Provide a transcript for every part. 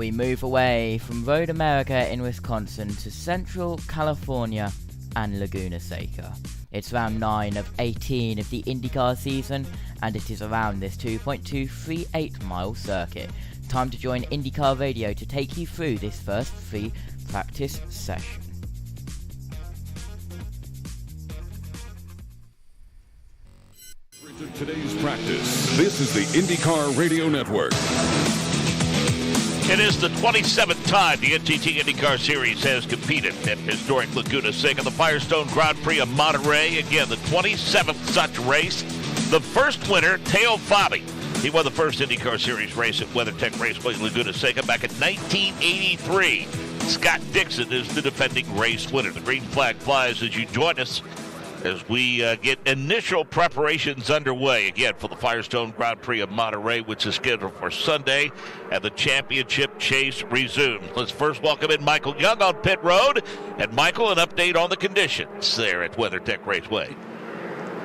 we move away from Road America in Wisconsin to Central California and Laguna Seca. It's round 9 of 18 of the INDYCAR season, and it is around this 2.238 mile circuit. Time to join INDYCAR Radio to take you through this first free practice session. Today's practice. This is the INDYCAR Radio Network. It is the 27th time the NTT INDYCAR Series has competed at historic Laguna Seca, the Firestone Grand Prix of Monterey. Again, the 27th such race. The first winner, Teo Fabi. He won the first INDYCAR Series race at WeatherTech Raceway Laguna Seca back in 1983. Scott Dixon is the defending race winner. The green flag flies as you join us as we get initial preparations underway again for the Firestone Grand Prix of Monterey, which is scheduled for Sunday, and the championship chase resumes. Let's first welcome in Michael Young on pit road. And Michael, an update on the conditions there at WeatherTech Raceway.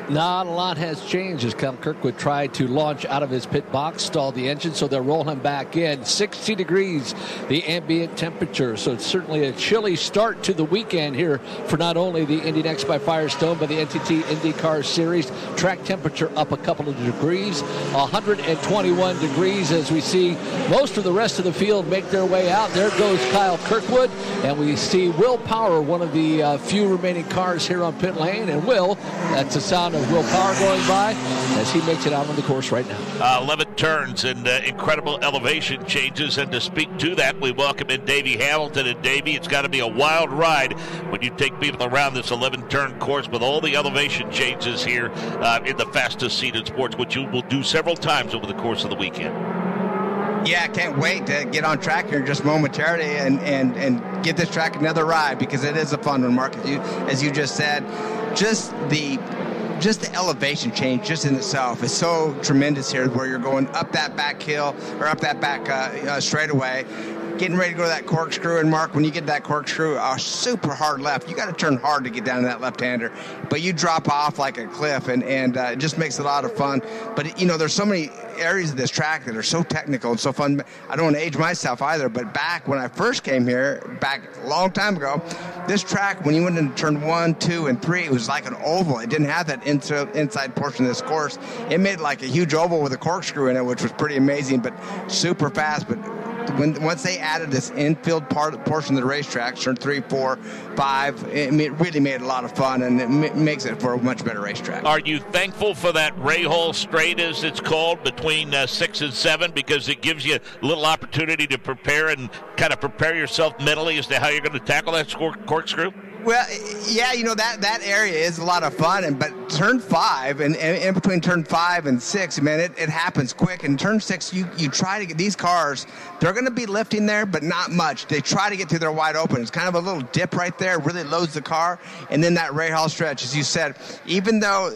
Not a lot has changed as Kyle Kirkwood tried to launch out of his pit box, stall the engine, so they'll roll him back in. 60 degrees, the ambient temperature, so it's certainly a chilly start to the weekend here for not only the Indy Next by Firestone, but the NTT IndyCar Series. Track temperature up a couple of degrees, 121 degrees as we see most of the rest of the field make their way out. There goes Kyle Kirkwood, and we see Will Power, one of the few remaining cars here on pit lane, and Will, that's the sound of Will Power going by as he makes it out on the course right now. 11 turns and incredible elevation changes, and to speak to that, we welcome in Davey Hamilton. And Davey, it's got to be a wild ride when you take people around this 11-turn course with all the elevation changes here in the fastest seated sports, which you will do several times over the course of the weekend. Yeah, I can't wait to get on track here just momentarily and give this track another ride, because it is a fun one, Mark. As you just said, just the elevation change just in itself is so tremendous here, where you're going up that back hill or up that back straightaway, getting ready to go to that corkscrew. And Mark, when you get that corkscrew, a super hard left, you got to turn hard to get down to that left-hander, but you drop off like a cliff, and it just makes it a lot of fun. But there's so many areas of this track that are so technical and so fun. I don't want to age myself either, but back when I first came here, back a long time ago, this track, when you went into turn 1, 2, and 3, it was like an oval. It didn't have that inside portion of this course. It made like a huge oval with a corkscrew in it, which was pretty amazing, but super fast. But once they added this infield portion of the racetrack, turn 3, 4, 5, it really made it a lot of fun, and it makes it for a much better racetrack. Are you thankful for that Rahal straight, as it's called, between 6 and 7, because it gives you a little opportunity to prepare and kind of prepare yourself mentally as to how you're going to tackle that corkscrew? Well, yeah, that area is a lot of fun, but turn 5 and in between turn 5 and 6, man, it happens quick. And turn 6, you try to get these cars, they're going to be lifting there, but not much. They try to get through their wide open. It's kind of a little dip right there, really loads the car. And then that Rahal stretch, as you said, even though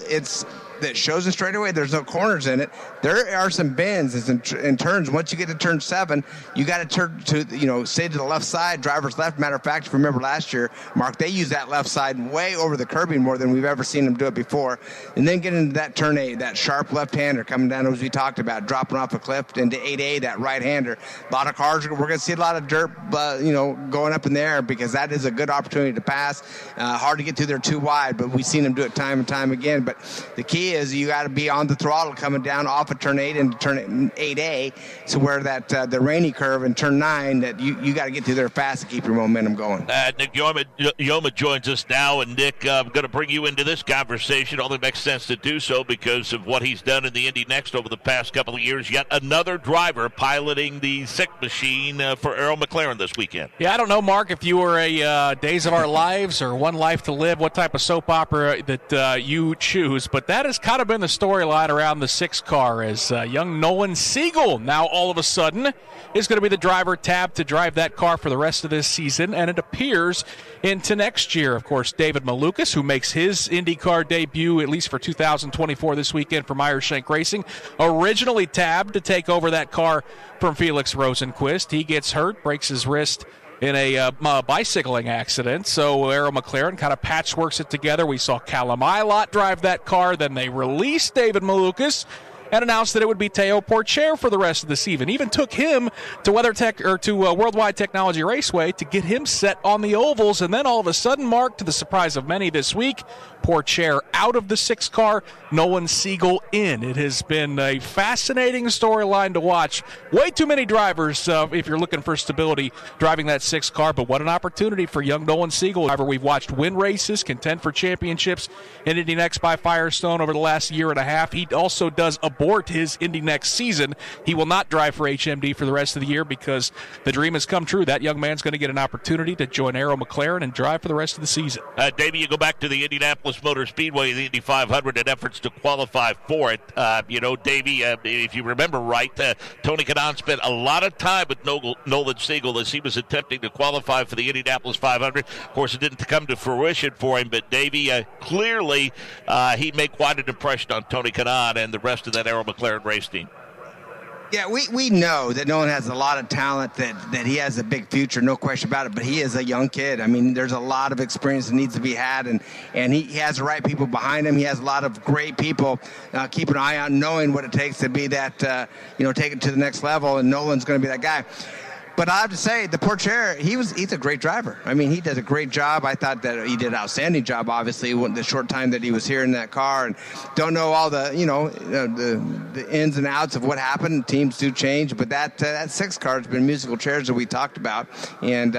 that shows a straightaway, there's no corners in it, there are some bends and turns. Once you get to turn 7, you got to turn to, stay to the left side, driver's left. Matter of fact, if you remember last year, Mark, they used that left side way over the curbing more than we've ever seen them do it before. And then get into that turn 8, that sharp left-hander coming down, as we talked about, dropping off a cliff into 8A, that right-hander. A lot of cars, we're going to see a lot of dirt, going up in the air, because that is a good opportunity to pass. Hard to get through there too wide, but we've seen them do it time and time again. But the key is you got to be on the throttle coming down off of turn 8 into turn 8A, so where that the rainy curve in turn 9, that you got to get through there fast to keep your momentum going. Nick Yoma joins us now, and Nick, I'm going to bring you into this conversation. Only makes sense to do so because of what he's done in the Indy Next over the past couple of years. Yet another driver piloting the sick machine for Errol McLaren this weekend. Yeah, I don't know, Mark, if you were a Days of Our Lives or One Life to Live, what type of soap opera that you choose, but that has kind of been the storyline around the 6 car, as young Nolan Siegel now all of a sudden is going to be the driver tabbed to drive that car for the rest of this season, and it appears into next year. Of course, David Malukas, who makes his IndyCar debut, at least for 2024 this weekend for Meyershank Racing, originally tabbed to take over that car from Felix Rosenquist. He gets hurt, breaks his wrist in a bicycling accident. So Errol McLaren kind of patchworks it together. We saw Callum Ilott drive that car. Then they released David Malukas, and announced that it would be Teo Porcher for the rest of the season. Even took him to Worldwide Technology Raceway to get him set on the ovals, and then all of a sudden, Mark, to the surprise of many this week, Porcher out of the 6 car, Nolan Siegel in. It has been a fascinating storyline to watch. Way too many drivers, if you're looking for stability, driving that 6 car, but what an opportunity for young Nolan Siegel. However, we've watched win races, contend for championships in Indy Next by Firestone over the last year and a half. He also does abort his Indy Next season. He will not drive for HMD for the rest of the year because the dream has come true. That young man's going to get an opportunity to join Arrow McLaren and drive for the rest of the season. Davey, you go back to the Indianapolis Motor Speedway, the Indy 500, in efforts to qualify for it. Davey, if you remember right, Tony Kanaan spent a lot of time with Nolan Siegel as he was attempting to qualify for the Indianapolis 500. Of course, it didn't come to fruition for him, but Davey, clearly he made quite an impression on Tony Kanaan and the rest of that Arrow McLaren race team. Yeah, we know that Nolan has a lot of talent, that he has a big future, no question about it, but he is a young kid. I mean, there's a lot of experience that needs to be had, and he has the right people behind him. He has a lot of great people keeping an eye on, knowing what it takes to be that, take it to the next level, and Nolan's going to be that guy. But I have to say, the Porcher, he's a great driver. I mean, he does a great job. I thought that he did an outstanding job, obviously, the short time that he was here in that car. And don't know all the, the ins and outs of what happened. Teams do change. But that 6 car has been musical chairs that we talked about. And,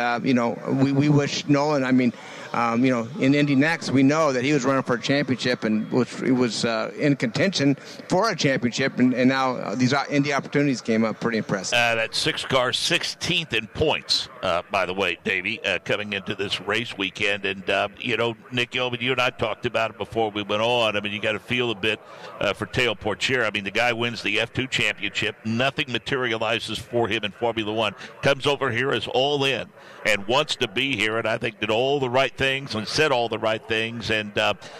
we wish Nolan, in Indy Next, we know that he was running for a championship and was in contention for a championship. And now these Indy opportunities came up. Pretty impressive. That 6 car, 16th in points, by the way, Davey, coming into this race weekend. And, Nick Yeoman, you and I talked about it before we went on. I mean, you got to feel a bit for Teo Porcher. I mean, the guy wins the F2 championship. Nothing materializes for him in Formula One. Comes over here as all in and wants to be here. And I think did all the right things and said all the right things. And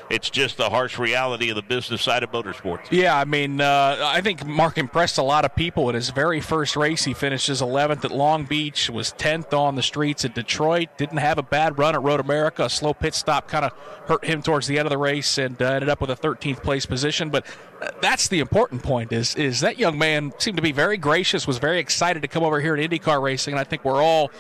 it's just the harsh reality of the business side of motorsports. Yeah, I mean, I think Mark impressed a lot of people. In his very first race, he finishes 11th at Long Beach, was 10th on the streets at Detroit, didn't have a bad run at Road America. A slow pit stop kind of hurt him towards the end of the race and ended up with a 13th place position. But that's the important point is that young man seemed to be very gracious, was very excited to come over here at IndyCar racing. And I think we're all,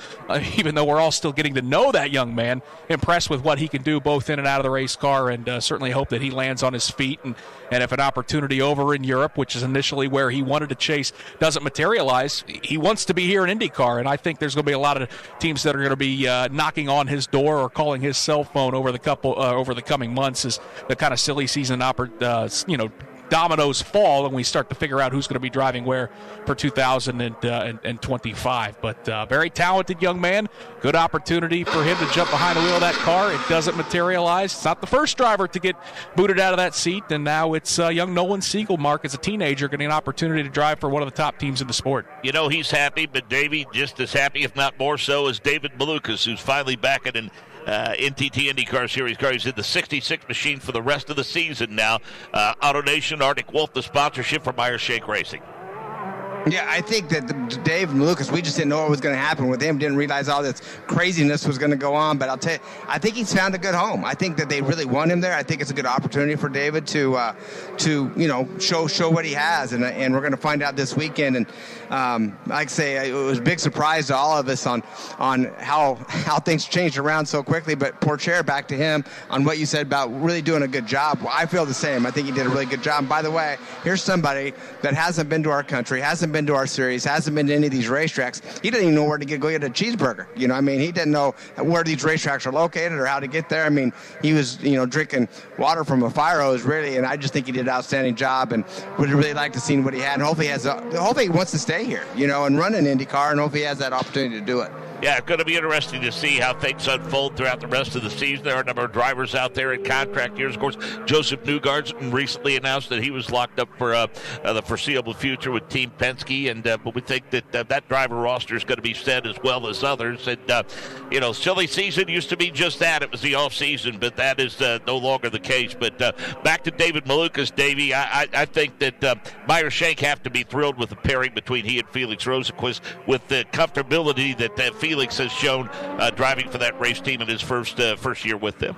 even though we're all still getting to know that young man, impressed with what he can do both in and out of the race car, and certainly hope that he lands on his feet. And if an opportunity over in Europe, which is initially where he wanted to chase, doesn't materialize, he wants to be here in IndyCar. And I think there's going to be a lot of teams that are going to be knocking on his door or calling his cell phone over the coming months as the kind of silly season dominoes fall and we start to figure out who's going to be driving where for 2025. But very talented young man. Good opportunity for him to jump behind the wheel of that car. It doesn't materialize. It's not the first driver to get booted out of that seat, and now it's young Nolan Siegel, Mark, as a teenager, getting an opportunity to drive for one of the top teams in the sport. He's happy, but Davey just as happy, if not more so, is David Malukas, who's finally back at an NTT IndyCar Series car. He's in the 66 machine for the rest of the season now. AutoNation, Arctic Wolf, the sponsorship from Meyer Shank Racing. Yeah, I think that Dave and Lucas, we just didn't know what was going to happen with him. Didn't realize all this craziness was going to go on. But I'll tell you, I think he's found a good home. I think that they really want him there. I think it's a good opportunity for David to show what he has, and we're going to find out this weekend. And like I say, it was a big surprise to all of us on how things changed around so quickly. But Porcher, back to him on what you said about really doing a good job. Well, I feel the same. I think he did a really good job. And by the way, here's somebody that hasn't been to our country, hasn't been to our series, hasn't been to any of these racetracks. He didn't even know where to go get a cheeseburger. He didn't know where these racetracks are located or how to get there. I mean, he was, drinking water from a fire hose, really, and I just think he did an outstanding job and would really like to see what he had. And hopefully he wants to stay here, and run an IndyCar, and hopefully he has that opportunity to do it. Yeah, it's going to be interesting to see how things unfold throughout the rest of the season. There are a number of drivers out there in contract years. Of course, Joseph Newgarden recently announced that he was locked up for the foreseeable future with Team Penske, but we think that that driver roster is going to be set as well as others. And, silly season used to be just that. It was the off season, but that is no longer the case. But back to David Malukas, Davey, I think that Meyer Shank have to be thrilled with the pairing between he and Felix Rosenqvist, with the comfortability that Felix has shown driving for that race team in his first year with them.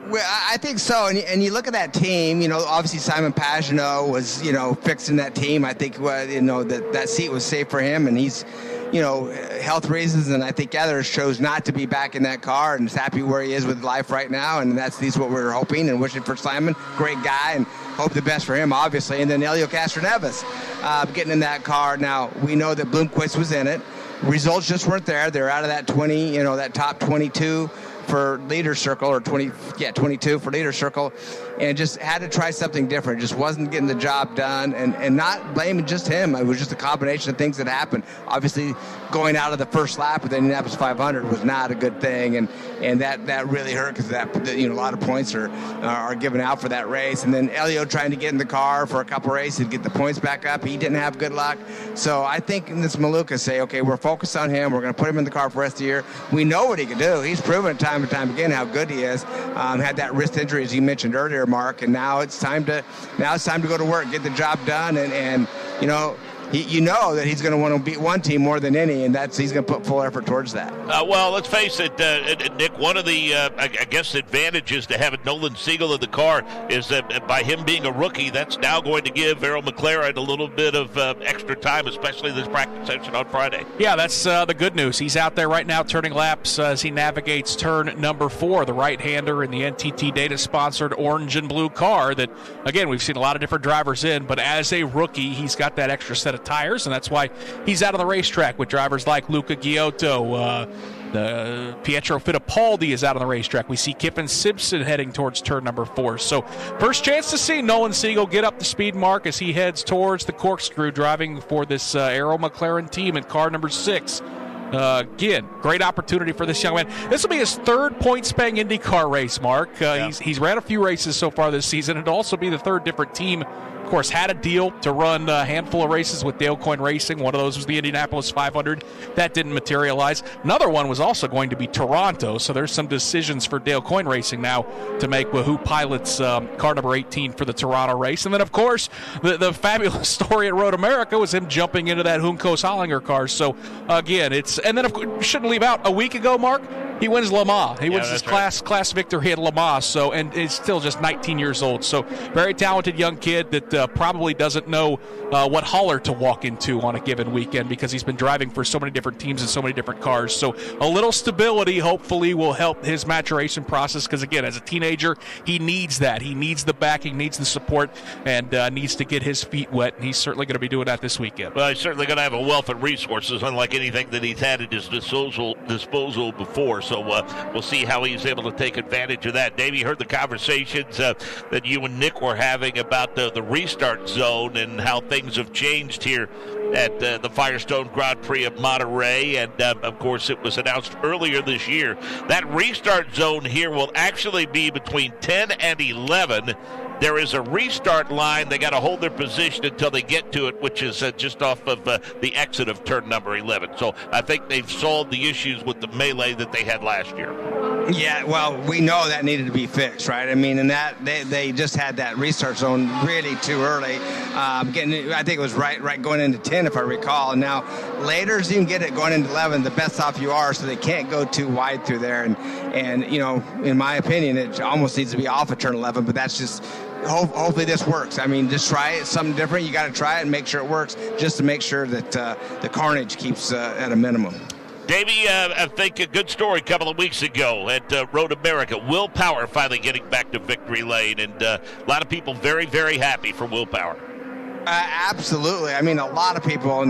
Well, I think so. And you look at that team, obviously Simon Pagenaud was, fixing that team. I think, that seat was safe for him, and he's, health reasons, and I think others chose not to be back in that car and is happy where he is with life right now, and that's what we were hoping and wishing for Simon. Great guy, and hope the best for him, obviously. And then Elio Castroneves getting in that car. Now, we know that Bloomquist was in it. Results just weren't there. They're out of that 20, that top 22 for leader circle, or 22 for leader circle, and just had to try something different. Just wasn't getting the job done, and not blaming just him. It was just a combination of things that happened. Obviously, going out of the first lap of the Indianapolis 500 was not a good thing, and that really hurt, because a lot of points are given out for that race. And then Elio trying to get in the car for a couple races to get the points back up. He didn't have good luck. So I think in this Maluka say, okay, we're focused on him. We're going to put him in the car for the rest of the year. We know what he can do. He's proven it time and time again how good he is. Had that wrist injury, as you mentioned earlier, Mark, and now it's time to go to work, get the job done, and you know that he's going to want to beat one team more than any, and he's going to put full effort towards that. Well, let's face it, Nick, one of the, I guess, advantages to having Nolan Siegel in the car is that by him being a rookie, that's now going to give Errol McLaren a little bit of extra time, especially this practice session on Friday. Yeah, that's the good news. He's out there right now turning laps as he navigates turn number 4, the right-hander in the NTT Data-sponsored orange and blue car that, again, we've seen a lot of different drivers in, but as a rookie, he's got that extra set of tires, and that's why he's out on the racetrack with drivers like Luca Giotto. Pietro Fittipaldi is out on the racetrack. We see Kippen Simpson heading towards turn number 4. So first chance to see Nolan Siegel get up the speed mark as he heads towards the corkscrew, driving for this Arrow McLaren team in car number 6. Again, great opportunity for this young man. This will be his 3rd point-spang IndyCar race, Mark. He's ran a few races so far this season. It'll also be the 3rd different team. Of course, had a deal to run a handful of races with Dale Coyne Racing. One of those was the Indianapolis 500. That didn't materialize. Another one was also going to be Toronto, so there's some decisions for Dale Coyne Racing now to make with who pilots car number 18 for the Toronto race. And then, of course, the fabulous story at Road America was him jumping into that Juncos Hollinger car. So, again, and then, of course, shouldn't leave out, a week ago, Mark, he wins Le Mans. He wins his class victory at Le Mans, and is still just 19 years old. So, very talented young kid that probably doesn't know what hauler to walk into on a given weekend, because he's been driving for so many different teams and so many different cars. So a little stability hopefully will help his maturation process, because, again, as a teenager, he needs that. He needs the backing, needs the support, and needs to get his feet wet, and he's certainly going to be doing that this weekend. Well, he's certainly going to have a wealth of resources, unlike anything that he's had at his disposal before. So we'll see how he's able to take advantage of that. Dave, you heard the conversations that you and Nick were having about the restart zone and how things have changed here at the Firestone Grand Prix of Monterey. And, of course, it was announced earlier this year. That restart zone here will actually be between 10 and 11. There is a restart line. They got to hold their position until they get to it, which is just off of the exit of turn number 11. So I think they've solved the issues with the melee that they had last year. Yeah, well, we know that needed to be fixed, right? I mean, and that they just had that restart zone really too early. I think it was right going into 10, if I recall. And now later, you can get it going into 11. The best off you are, so they can't go too wide through there. And in my opinion, it almost needs to be off of turn 11. But that's just. Hopefully this works. I mean, just try it, something different. You got to try it and make sure it works, just to make sure that the carnage keeps at a minimum. Davey, I think a good story a couple of weeks ago at Road America. Will Power finally getting back to victory lane, and a lot of people very, very happy for Will Power. Absolutely. I mean, a lot of people,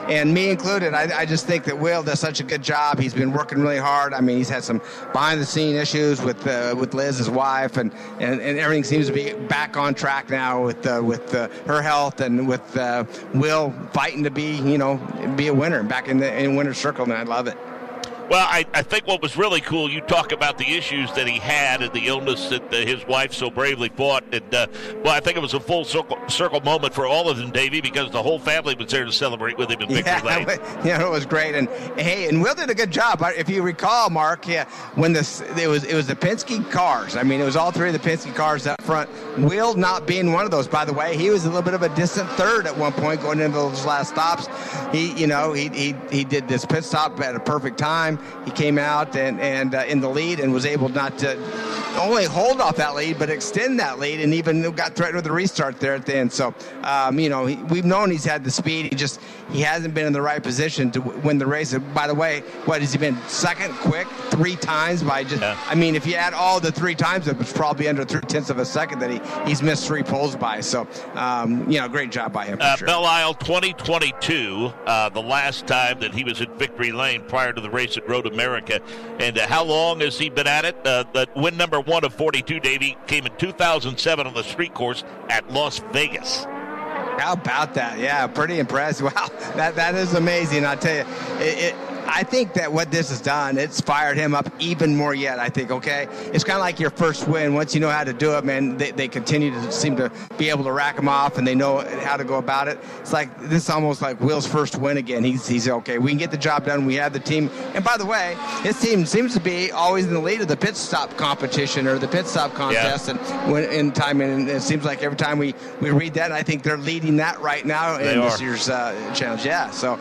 and me included. I just think that Will does such a good job. He's been working really hard. I mean, he's had some behind-the-scene issues with Liz, his wife, and everything seems to be back on track now with her health, and with Will fighting to be a winner back in winner's circle, and I love it. Well, I think what was really cool, you talk about the issues that he had and the illness that his wife so bravely fought. And, I think it was a full circle moment for all of them, Davey, because the whole family was there to celebrate with him in victory lane. Yeah, it was great. And Will did a good job. If you recall, Mark, when it was the Penske cars. I mean, it was all 3 of the Penske cars up front. Will not being one of those, by the way. He was a little bit of a distant third at one point going into those last stops. He did this pit stop at a perfect time. He came out and in the lead and was able not to only hold off that lead, but extend that lead, and even got threatened with a restart there at the end. So, we've known he's had the speed. He hasn't been in the right position to win the race. By the way, what has he been second quick 3 times by just? Yeah. I mean, if you add all the 3 times, it's probably under 0.3 of a second that he's missed 3 poles by. So, great job by him. For sure. Belle Isle 2022, the last time that he was in victory lane prior to the race at Road America. And how long has he been at it? The win number 1 of 42, Davey, came in 2007 on the street course at Las Vegas. How about that? Yeah, pretty impressive. Wow, that is amazing. I tell you, I think that what this has done, it's fired him up even more yet, I think, okay? It's kind of like your first win. Once you know how to do it, man, they continue to seem to be able to rack them off, and they know how to go about it. It's like, this is almost like Will's first win again. He's okay, we can get the job done. We have the team. And by the way, his team seems to be always in the lead of the pit stop competition or the pit stop contest. Yeah. And when in time, and it seems like every time we read that, I think they're leading that right now in this year's challenge. Yeah, so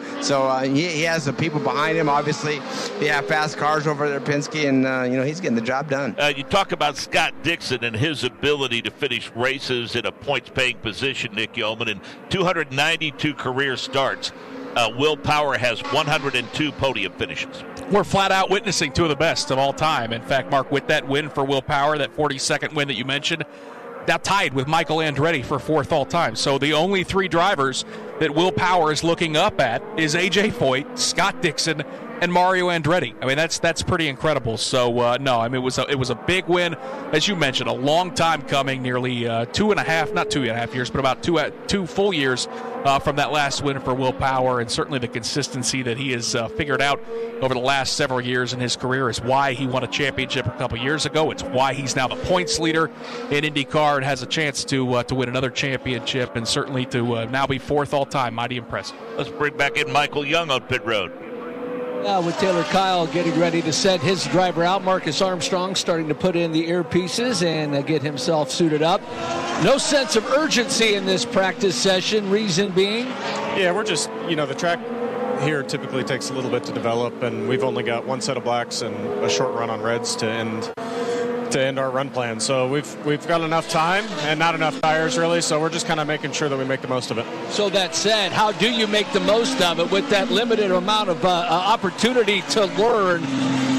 he has the people behind him. Obviously, they have fast cars over there, Penske, and he's getting the job done. You talk about Scott Dixon and his ability to finish races in a points-paying position, Nick Yeoman, in 292 career starts. Will Power has 102 podium finishes. We're flat out witnessing 2 of the best of all time. In fact, Mark, with that win for Will Power, that 42nd win that you mentioned, now tied with Michael Andretti for 4th all time. So the only 3 drivers that Will Power is looking up at is A.J. Foyt, Scott Dixon, and Mario Andretti. I mean, that's pretty incredible. So, it was a big win. As you mentioned, a long time coming, nearly 2.5 years, but about 2 full years from that last win for Will Power, and certainly the consistency that he has figured out over the last several years in his career is why he won a championship a couple years ago. It's why he's now the points leader in IndyCar and has a chance to win another championship, and certainly to now be 4th all-time. Mighty impressive. Let's bring back in Michael Young on pit road. With Taylor Kyle getting ready to send his driver out, Marcus Armstrong starting to put in the earpieces and get himself suited up. No sense of urgency in this practice session, reason being? Yeah, we're just, the track here typically takes a little bit to develop, and we've only got 1 set of blacks and a short run on reds to end our run plan. So we've got enough time and not enough tires really, so we're just kind of making sure that we make the most of it. So that said, how do you make the most of it with that limited amount of opportunity to learn?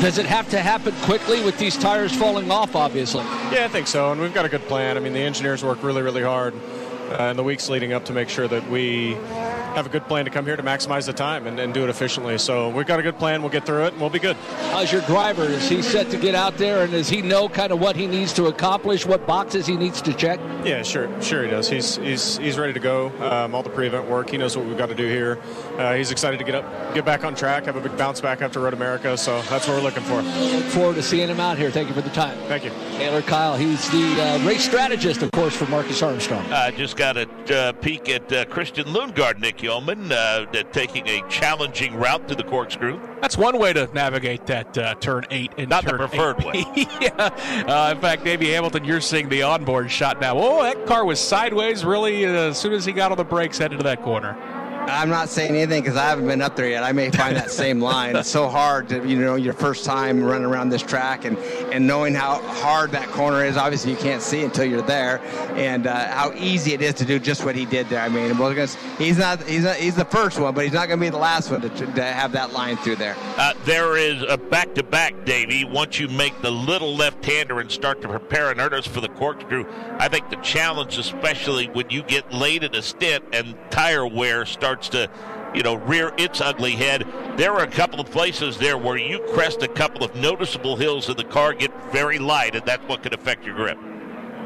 Does it have to happen quickly with these tires falling off, obviously? Yeah, I think so, and we've got a good plan. I mean, the engineers work really, really hard in the weeks leading up to make sure that we have a good plan to come here to maximize the time and do it efficiently. So we've got a good plan. We'll get through it, and we'll be good. How's your driver? Is he set to get out there, and does he know kind of what he needs to accomplish, what boxes he needs to check? Yeah, sure he does. He's ready to go. All the pre-event work. He knows what we've got to do here. He's excited to get back on track, have a big bounce back after Road America. So that's what we're looking for. Look forward to seeing him out here. Thank you for the time. Thank you. Taylor Kyle, he's the race strategist, of course, for Marcus Armstrong. Just got a peek at Christian Lundgaard, Nick Yeoman, taking a challenging route to the corkscrew. That's one way to navigate that turn 8. And not the preferred way. Yeah. In fact, Davey Hamilton, you're seeing the onboard shot now. Oh, that car was sideways really as soon as he got on the brakes headed to that corner. I'm not saying anything because I haven't been up there yet. I may find that same line. It's so hard to, your first time running around this track and knowing how hard that corner is. Obviously, you can't see until you're there, and how easy it is to do just what he did there. I mean, he's the first one, but he's not going to be the last one to have that line through there. There is a back-to-back, Davey. Once you make the little left-hander and start to prepare in earnest for the corkscrew, I think the challenge, especially when you get late in a stint and tire wear starts to rear its ugly head. There are a couple of places there where you crest a couple of noticeable hills and the car get very light, and that's what could affect your grip.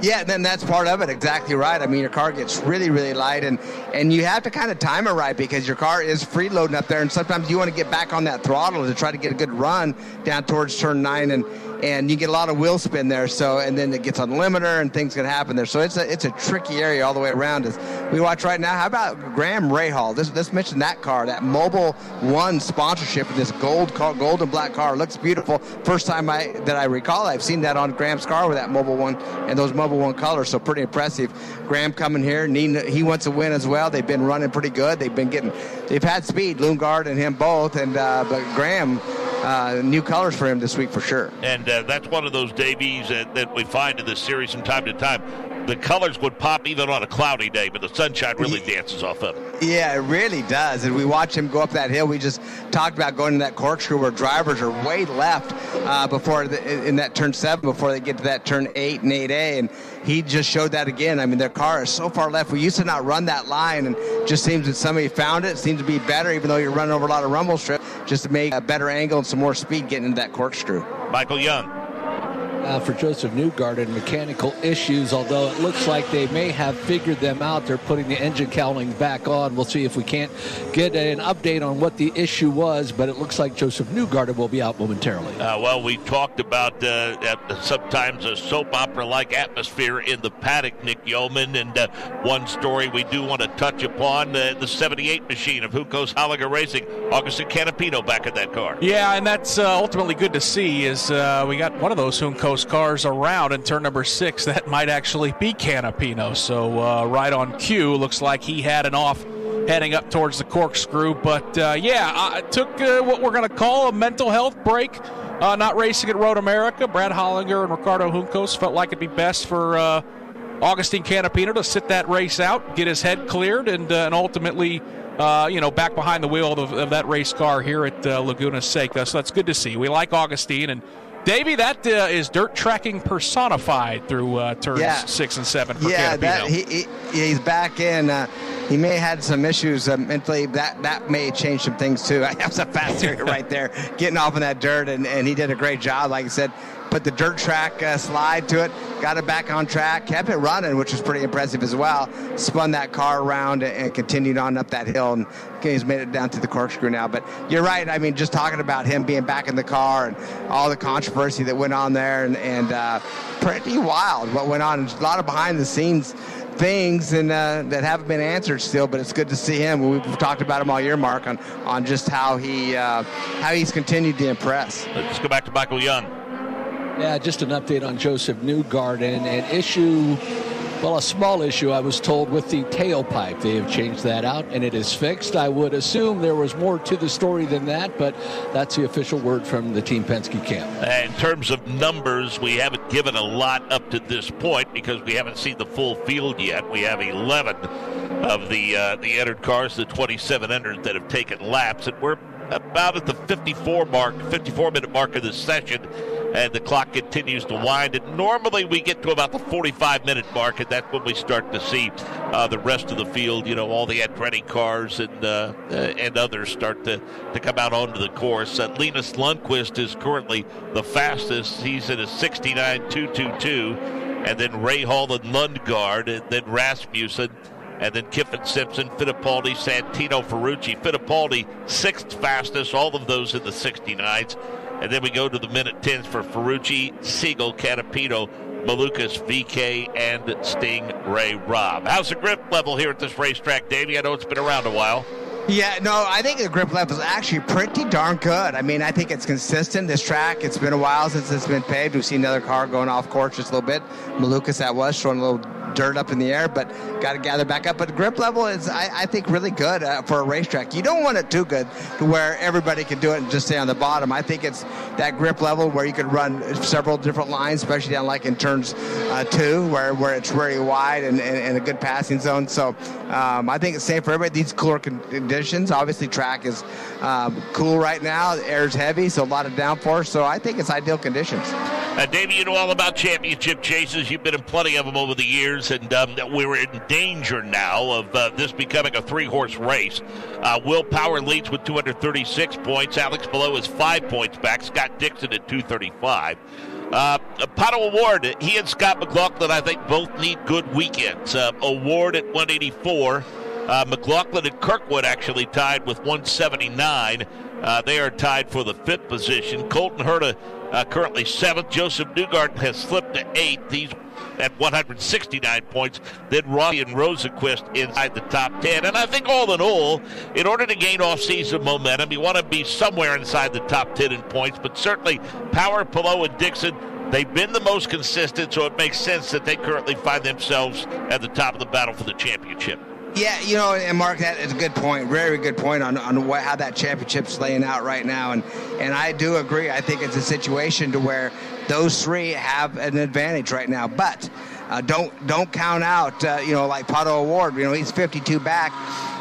Yeah, then that's part of it. Exactly right. I mean, your car gets really, really light, and you have to kind of time it right because your car is freeloading up there, and sometimes you want to get back on that throttle to try to get a good run down towards turn 9, and you get a lot of wheel spin there. So, and then it gets on the limiter, and things can happen there. So it's a tricky area all the way around. As we watch right now, how about Graham Rahal? Let's mention that car, that Mobil 1 sponsorship of this gold and black car. It looks beautiful. First time that I recall, I've seen that on Graham's car with that Mobil 1 and those Mobil 1 colors. So pretty impressive. Graham coming here, he wants a win as well. They've been running pretty good. They've had speed, Lundgaard and him both, but Graham new colors for him this week for sure. And that's one of those Davies that we find in this series from time to time. The colors would pop even on a cloudy day, but the sunshine really dances off of it. Yeah, it really does. And we watch him go up that hill. We just talked about going to that corkscrew where drivers are way left in that turn 7 before they get to that turn 8 and 8A. And he just showed that again. I mean, their car is so far left. We used to not run that line, and just seems that somebody found it. It seems to be better, even though you're running over a lot of rumble strip, just to make a better angle and some more speed getting into that corkscrew. Michael Young. For Joseph Newgarden, mechanical issues, although it looks like they may have figured them out. They're putting the engine cowling back on. We'll see if we can't get an update on what the issue was, but it looks like Joseph Newgarden will be out momentarily. Well, we talked about sometimes a soap opera-like atmosphere in the paddock, Nick Yeoman, and one story we do want to touch upon, the 78 machine of Hunkos Holliger Racing. Augustin Canapino back in that car. Yeah, and that's ultimately good to see is we got one of those Hunkos cars around in turn number 6. That might actually be Canapino. So right on cue, looks like he had an off heading up towards the corkscrew. But I took what we're going to call a mental health break. Not racing at Road America. Brad Hollinger and Ricardo Hunkos felt like it'd be best for Augustin Canapino to sit that race out, get his head cleared, and ultimately back behind the wheel of that race car here at Laguna Seca. So that's good to see. We like Augustin. And Davey, that is dirt tracking personified through turns 6 and 7 for Canapino. He's back in. He may have had some issues mentally. That may change some things too. I have some fast area right there, getting off in that dirt, and he did a great job. Like I said, put the dirt track slide to it, got it back on track, kept it running, which was pretty impressive as well. Spun that car around and continued on up that hill, and he's made it down to the corkscrew now. But you're right. I mean, just talking about him being back in the car and all the controversy that went on there, and pretty wild what went on. There's a lot of behind-the-scenes things and that haven't been answered still, but it's good to see him. We've talked about him all year, Mark, on just how he's continued to impress. Let's go back to Michael Young. Yeah, just an update on Joseph Newgarden. An issue, a small issue, I was told, with the tailpipe. They have changed that out, and it is fixed. I would assume there was more to the story than that, but that's the official word from the Team Penske camp. In terms of numbers, we haven't given a lot up to this point because we haven't seen the full field yet. We have 11 of the entered cars, the 27 entered that have taken laps, and we're about at the 54-minute mark of this session, and the clock continues to wind. And normally we get to about the 45-minute mark, and that's when we start to see the rest of the field, all the Andretti cars and others start to come out onto the course. Linus Lundqvist is currently the fastest. He's at a 69.222, and then Ray Hall and Lundgaard, and then Rasmussen, and then Kiffin Simpson, Fittipaldi, Santino, Ferrucci. Fittipaldi, 6th fastest, all of those in the 69s. And then we go to the minute 10s for Ferrucci, Siegel, Canapino, Malukas, VK, and Sting Ray Robb. How's the grip level here at this racetrack, Davey? I know it's been around a while. Yeah, no, I think the grip level is actually pretty darn good. I mean, I think it's consistent. This track, it's been a while since it's been paved. We've seen another car going off course just a little bit. Malukas, that was throwing a little dirt up in the air, but got to gather back up. But the grip level is, I think, really good for a racetrack. You don't want it too good to where everybody can do it and just stay on the bottom. I think it's that grip level where you could run several different lines, especially down like in turns 2, where it's very wide and a good passing zone. So I think it's safe for everybody. These cooler conditions. Obviously, track is cool right now. The air's heavy, so a lot of downforce. So I think it's ideal conditions. Davey, you know all about championship chases. You've been in plenty of them over the years, and we're in danger now of this becoming a 3-horse race. Will Power leads with 236 points. Alex Below is 5 points back. Scott Dixon at 235. Pato Award, he and Scott McLaughlin, I think, both need good weekends. Award at 184. McLaughlin and Kirkwood actually tied with 179. They are tied for the 5th position. Colton Herta currently 7th. Joseph Newgarden has slipped to 8th. He's at 169 points. Then Rossi and Rosenquist inside the top 10. And I think all in all, in order to gain off-season momentum, you want to be somewhere inside the top 10 in points. But certainly Power, Pillow, and Dixon, they've been the most consistent, so it makes sense that they currently find themselves at the top of the battle for the championship. Yeah, and Mark, that is a good point. Very good point on how that championship's laying out right now. And I do agree. I think it's a situation to where those three have an advantage right now. But don't count out, like Pato O'Ward. He's 52 back.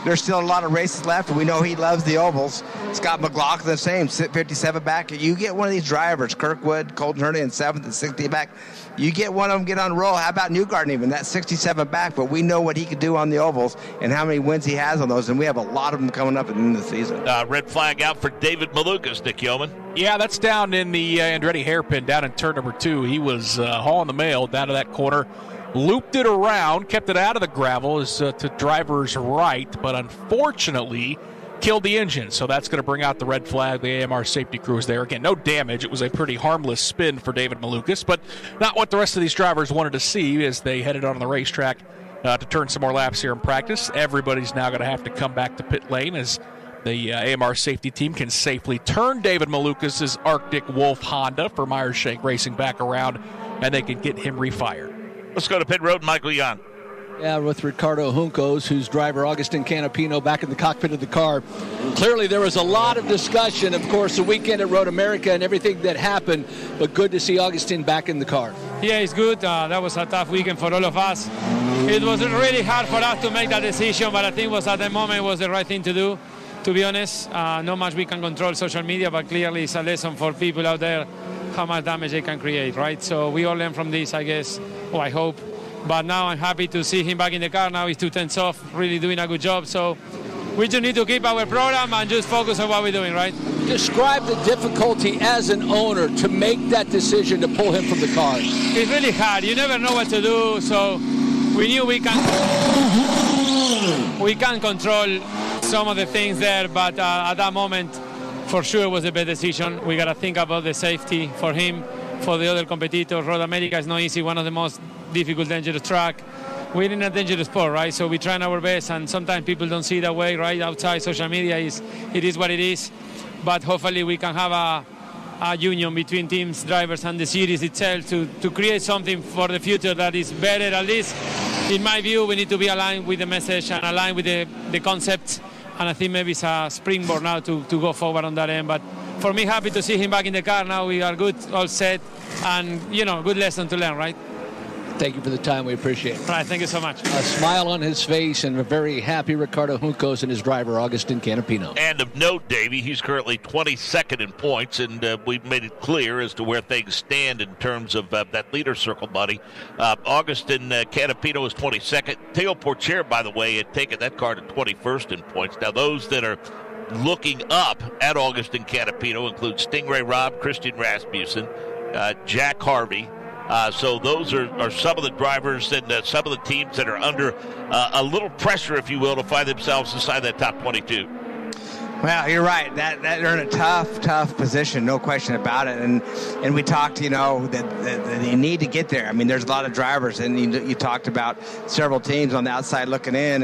There's still a lot of races left. We know he loves the ovals. Scott McLaughlin, the same, 57 back. You get one of these drivers, Kirkwood, Colton Herta in 7th and 60 back. You get one of them get on a roll. How about Newgarden even? That's 67 back, but we know what he could do on the ovals and how many wins he has on those, and we have a lot of them coming up at the end of the season. Red flag out for David Malukas, Nick Yeoman. Yeah, that's down in the Andretti hairpin, down in turn number 2. He was hauling the mail down to that corner, looped it around, kept it out of the gravel to driver's right, but unfortunately killed the engine. So that's going to bring out the red flag. The AMR safety crew is there. Again, no damage. It was a pretty harmless spin for David Malukas, but not what the rest of these drivers wanted to see as they headed on the racetrack to turn some more laps here in practice. Everybody's now going to have to come back to pit lane as the AMR safety team can safely turn David Malukas' Arctic Wolf Honda for Meyershank Racing back around, and they can get him refired. Let's go to pit road, Michael Young. Yeah, with Ricardo Juncos, whose driver Augustin Canapino back in the cockpit of the car. Clearly there was a lot of discussion, of course, the weekend at Road America and everything that happened, but good to see Augustin back in the car. Yeah, it's good. That was a tough weekend for all of us. It was really hard for us to make that decision, but I think at the moment it was the right thing to do, to be honest. Not much we can control social media, but clearly it's a lesson for people out there how much damage they can create, right? So we all learn from this, I guess, I hope. But now I'm happy to see him back in the car. Now he's 2 tenths off, really doing a good job. So we just need to keep our program and just focus on what we're doing, right? Describe the difficulty as an owner to make that decision to pull him from the car. It's really hard. You never know what to do. So we knew we can control some of the things there, but at that moment, for sure, it was a bad decision. We got to think about the safety for him, for the other competitors. Road America is not easy, one of the most difficult, dangerous track. We're in a dangerous sport, right? So we're trying our best, and sometimes people don't see it that way, right? Outside social media, it is what it is. But hopefully we can have a union between teams, drivers, and the series itself to create something for the future that is better. At least, in my view, we need to be aligned with the message and aligned with the concept. And I think maybe it's a springboard now to go forward on that end. But for me, happy to see him back in the car. Now we are good, all set, and, good lesson to learn, right? Thank you for the time. We appreciate it. All right, thank you so much. A smile on his face and a very happy Ricardo Juncos and his driver, Augustin Canapino. And of note, Davey, he's currently 22nd in points, and we've made it clear as to where things stand in terms of that leader circle, buddy. Augustin Canapino is 22nd. Theo Porcher, by the way, had taken that car to 21st in points. Now, those that are looking up at Augustin Canapino include Stingray Robb, Christian Rasmussen, Jack Harvey. So those are some of the drivers and some of the teams that are under a little pressure, if you will, to find themselves inside that top 22. Well, you're right. That they're in a tough position, no question about it. And we talked, that you need to get there. I mean, there's a lot of drivers, and you talked about several teams on the outside looking in,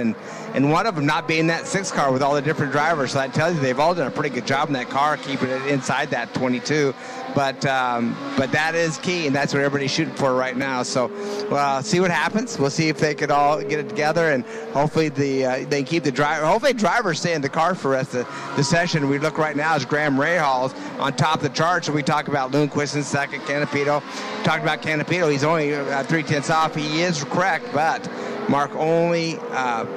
and one of them not being that 6 car with all the different drivers. So that tells you they've all done a pretty good job in that car, keeping it inside that 22. But that is key, and that's what everybody's shooting for right now. So we'll see what happens. We'll see if they could all get it together, and hopefully they can keep the driver. Hopefully drivers stay in the car for the rest of the session. We look right now as Graham Rahal on top of the chart. So we talk about Lundqvist in second, Canapino. Talked about Canapino. He's only 3 tenths off. He is correct, but Mark, only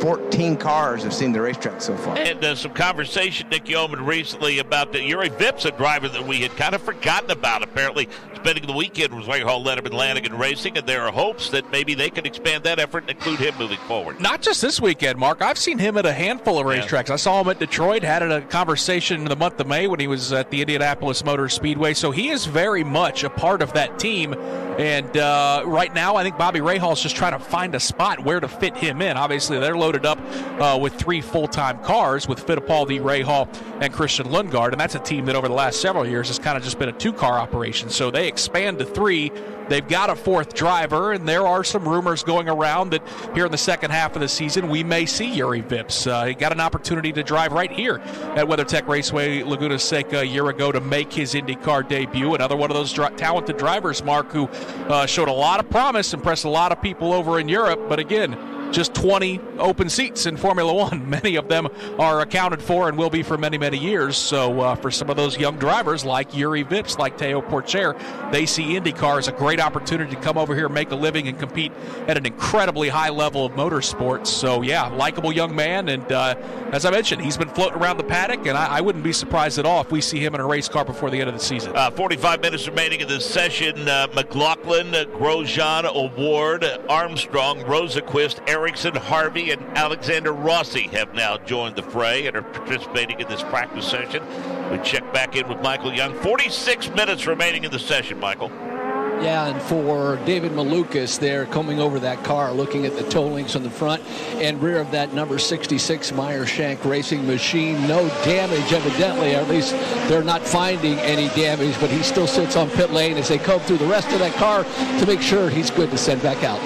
14 cars have seen the racetrack so far. And some conversation, Nick Yeoman, recently about Yuri Vips, a driver that we had kind of forgotten about. Apparently, spending the weekend was Rahal Letterman Lanigan Racing, and there are hopes that maybe they can expand that effort and include him moving forward. Not just this weekend, Mark. I've seen him at a handful of racetracks. I saw him at Detroit, had a conversation in the month of May when he was at the Indianapolis Motor Speedway. So he is very much a part of that team. And right now, I think Bobby Rahal's just trying to find a spot where to fit him in. Obviously, they're loaded up with 3 full-time cars with Fittipaldi, Rahal, and Christian Lundgaard. And that's a team that over the last several years has kind of just been a 2-car operation. So they expand to 3. They've got a 4th driver, and there are some rumors going around that here in the second half of the season, we may see Yuri Vips. He got an opportunity to drive right here at WeatherTech Raceway, Laguna Seca, a year ago to make his IndyCar debut. Another one of those talented drivers, Mark, who showed a lot of promise, impressed a lot of people over in Europe. But again, just 20 open seats in Formula One. Many of them are accounted for and will be for many, many years. So for some of those young drivers like Yuri Vips, like Teo Porcher, they see IndyCar as a great opportunity to come over here, make a living, and compete at an incredibly high level of motorsports. So, yeah, likable young man. And as I mentioned, he's been floating around the paddock, and I wouldn't be surprised at all if we see him in a race car before the end of the season. 45 minutes remaining in this session. McLaughlin, Grosjean, Award, Armstrong, Rosenqvist, Ericsson, Harvey, and Alexander Rossi have now joined the fray and are participating in this practice session. We check back in with Michael Young. 46 minutes remaining in the session, Michael. Yeah, and for David Malukas, they're coming over that car, looking at the toe links on the front and rear of that number 66 Meyer Shank Racing machine. No damage, evidently. Or at least they're not finding any damage, but he still sits on pit lane as they comb through the rest of that car to make sure he's good to send back out.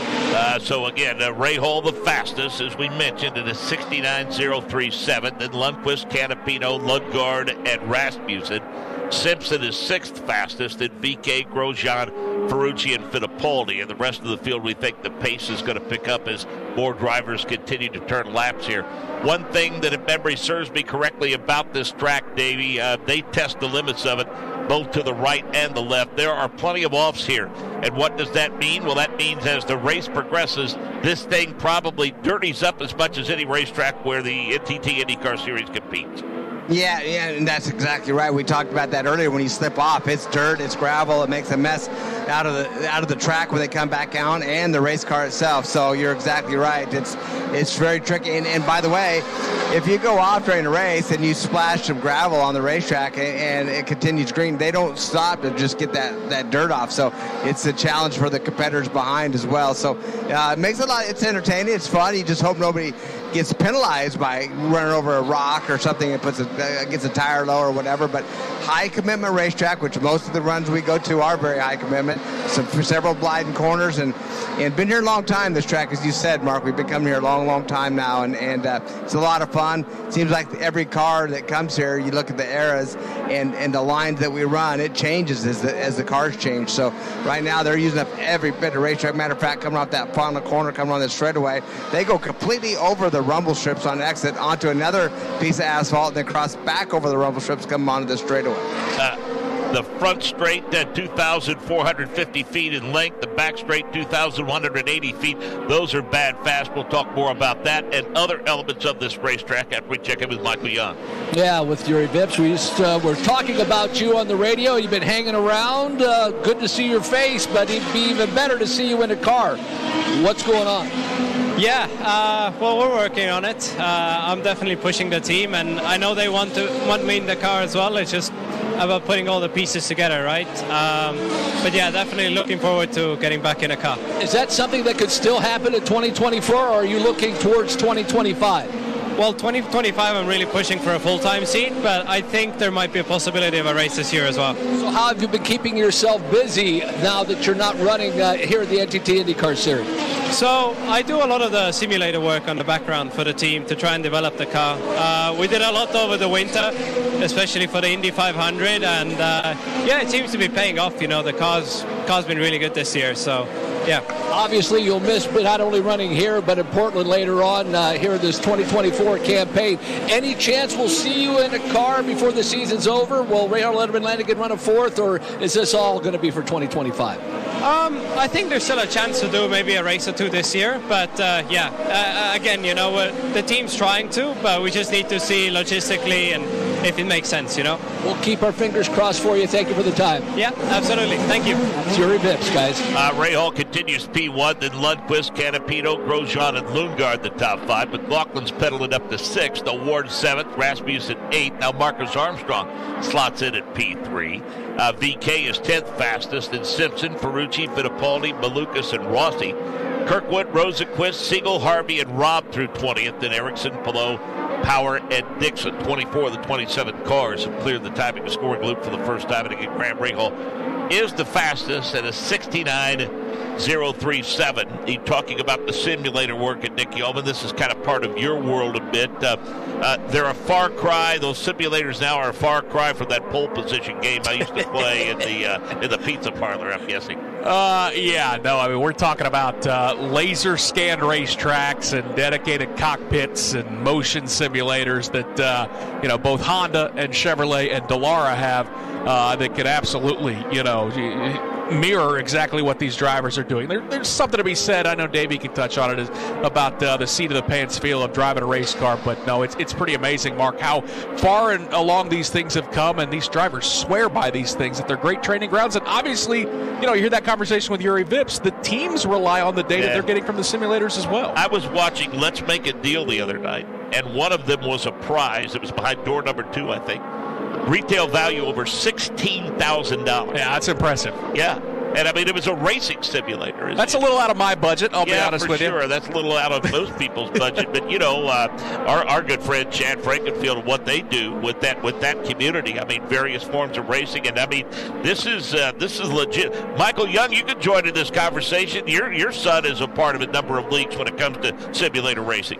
So again, Rahal the fastest, as we mentioned, in a 69.037. Then Lundqvist, Canapino, Lundgaard, and Rasmussen. Simpson is sixth fastest, then BK, Grosjean, Ferrucci, and Fittipaldi. And the rest of the field, we think the pace is going to pick up as more drivers continue to turn laps here. One thing that, if memory serves me correctly, about this track, Davey, they test the limits of it both to the right and the left. There are plenty of offs here. And what does that mean? Well, that means as the race progresses, this thing probably dirties up as much as any racetrack where the NTT IndyCar Series competes. Yeah, and that's exactly right. We talked about that earlier. When you slip off, it's dirt, it's gravel, it makes a mess out of the track when they come back out, and the race car itself. So you're exactly right. It's very tricky. And by the way, if you go off during a race and you splash some gravel on the racetrack and it continues green, they don't stop to just get that dirt off. So it's a challenge for the competitors behind as well. So it makes it it's entertaining. It's fun. You just hope nobody gets penalized by running over a rock or something and gets a tire low or whatever. But high commitment racetrack, which most of the runs we go to are very high commitment. For several blind corners and been here a long time. This track, as you said, Mark, we've been coming here a long time now, and it's a lot of fun. Seems like every car that comes here, you look at the eras and the lines that we run, it changes as the cars change. So right now they're using up every bit of racetrack. Matter of fact, coming off that final corner, coming on the straightaway, they go completely over the rumble strips on exit onto another piece of asphalt, and then cross back over the rumble strips, coming onto the straightaway. The front straight, 2,450 feet in length. The back straight, 2,180 feet. Those are bad fast. We'll talk more about that and other elements of this racetrack after we check in with Michael Young. Yeah, with Yuri Vips. We just were talking about you on the radio. You've been hanging around. Good to see your face, but it'd be even better to see you in a car. What's going on? Yeah, well, we're working on it. I'm definitely pushing the team, and I know they want me in the car as well. It's just about putting all the pieces together, right? But yeah, definitely looking forward to getting back in a car. Is that something that could still happen in 2024, or are you looking towards 2025? Well, 2025, I'm really pushing for a full-time seat, but I think there might be a possibility of a race this year as well. So how have you been keeping yourself busy now that you're not running here at the NTT IndyCar Series? So I do a lot of the simulator work on the background for the team to try and develop the car. We did a lot over the winter, especially for the Indy 500, and yeah, it seems to be paying off. You know, the car's been really good this year, so yeah. Obviously, you'll miss not only running here, but in Portland later on here in this 2024 campaign. Any chance we'll see you in a car before the season's over? Will Rahal Letterman-Lanigan run a fourth, or is this all going to be for 2025? I think there's still a chance to do maybe a race or two this year, but yeah, again, you know, the team's trying to, but we just need to see logistically and if it makes sense, you know. We'll keep our fingers crossed for you. Thank you for the time. Yeah, absolutely. Thank you. It's Yuri Vips, guys. Rahal continues P1, then Lundqvist, Canapino, Grosjean, and Lundgaard the top five. McLaughlin's pedaling up to sixth, Award seventh, Rasmussen eighth. Now Marcus Armstrong slots in at P3. VK is 10th fastest, then Simpson, Ferrucci, Fittipaldi, Malukas, and Rossi. Kirkwood, Rosenqvist, Siegel, Harvey, and Robb through 20th, then Ericsson, Palou, Power, and Dixon. 24 of the 27 cars have cleared the timing scoring loop for the first time. And again, Graham Rahal is the fastest at a 69.037. He's talking about the simulator work at Nick Yeoman. This is kind of part of your world a bit. They're a far cry. Those simulators now are a far cry from that pole position game I used to play in the pizza parlor, I'm guessing. We're talking about laser scanned racetracks and dedicated cockpits and motion simulators that both Honda and Chevrolet and Dallara have that could absolutely mirror exactly what these drivers are doing. There's something to be said. I know Davey can touch on it about the seat of the pants feel of driving a race car, but no, it's pretty amazing, Mark, how far and along these things have come, and these drivers swear by these things, that they're great training grounds. And obviously, you hear that conversation with Yuri Vips, the teams rely on the data they're getting from the simulators as well. I was watching Let's Make a Deal the other night, and one of them was a prize. It was behind door number 2, I think. Retail value over $16,000. Yeah, that's impressive. Yeah. And, it was a racing simulator. That's a little out of my budget, I'll be honest with you. Yeah, for sure. That's a little out of most people's budget. But, our good friend Chad Frankenfield, what they do with that community, various forms of racing. And, this is legit. Michael Young, you can join in this conversation. Your son is a part of a number of leagues when it comes to simulator racing.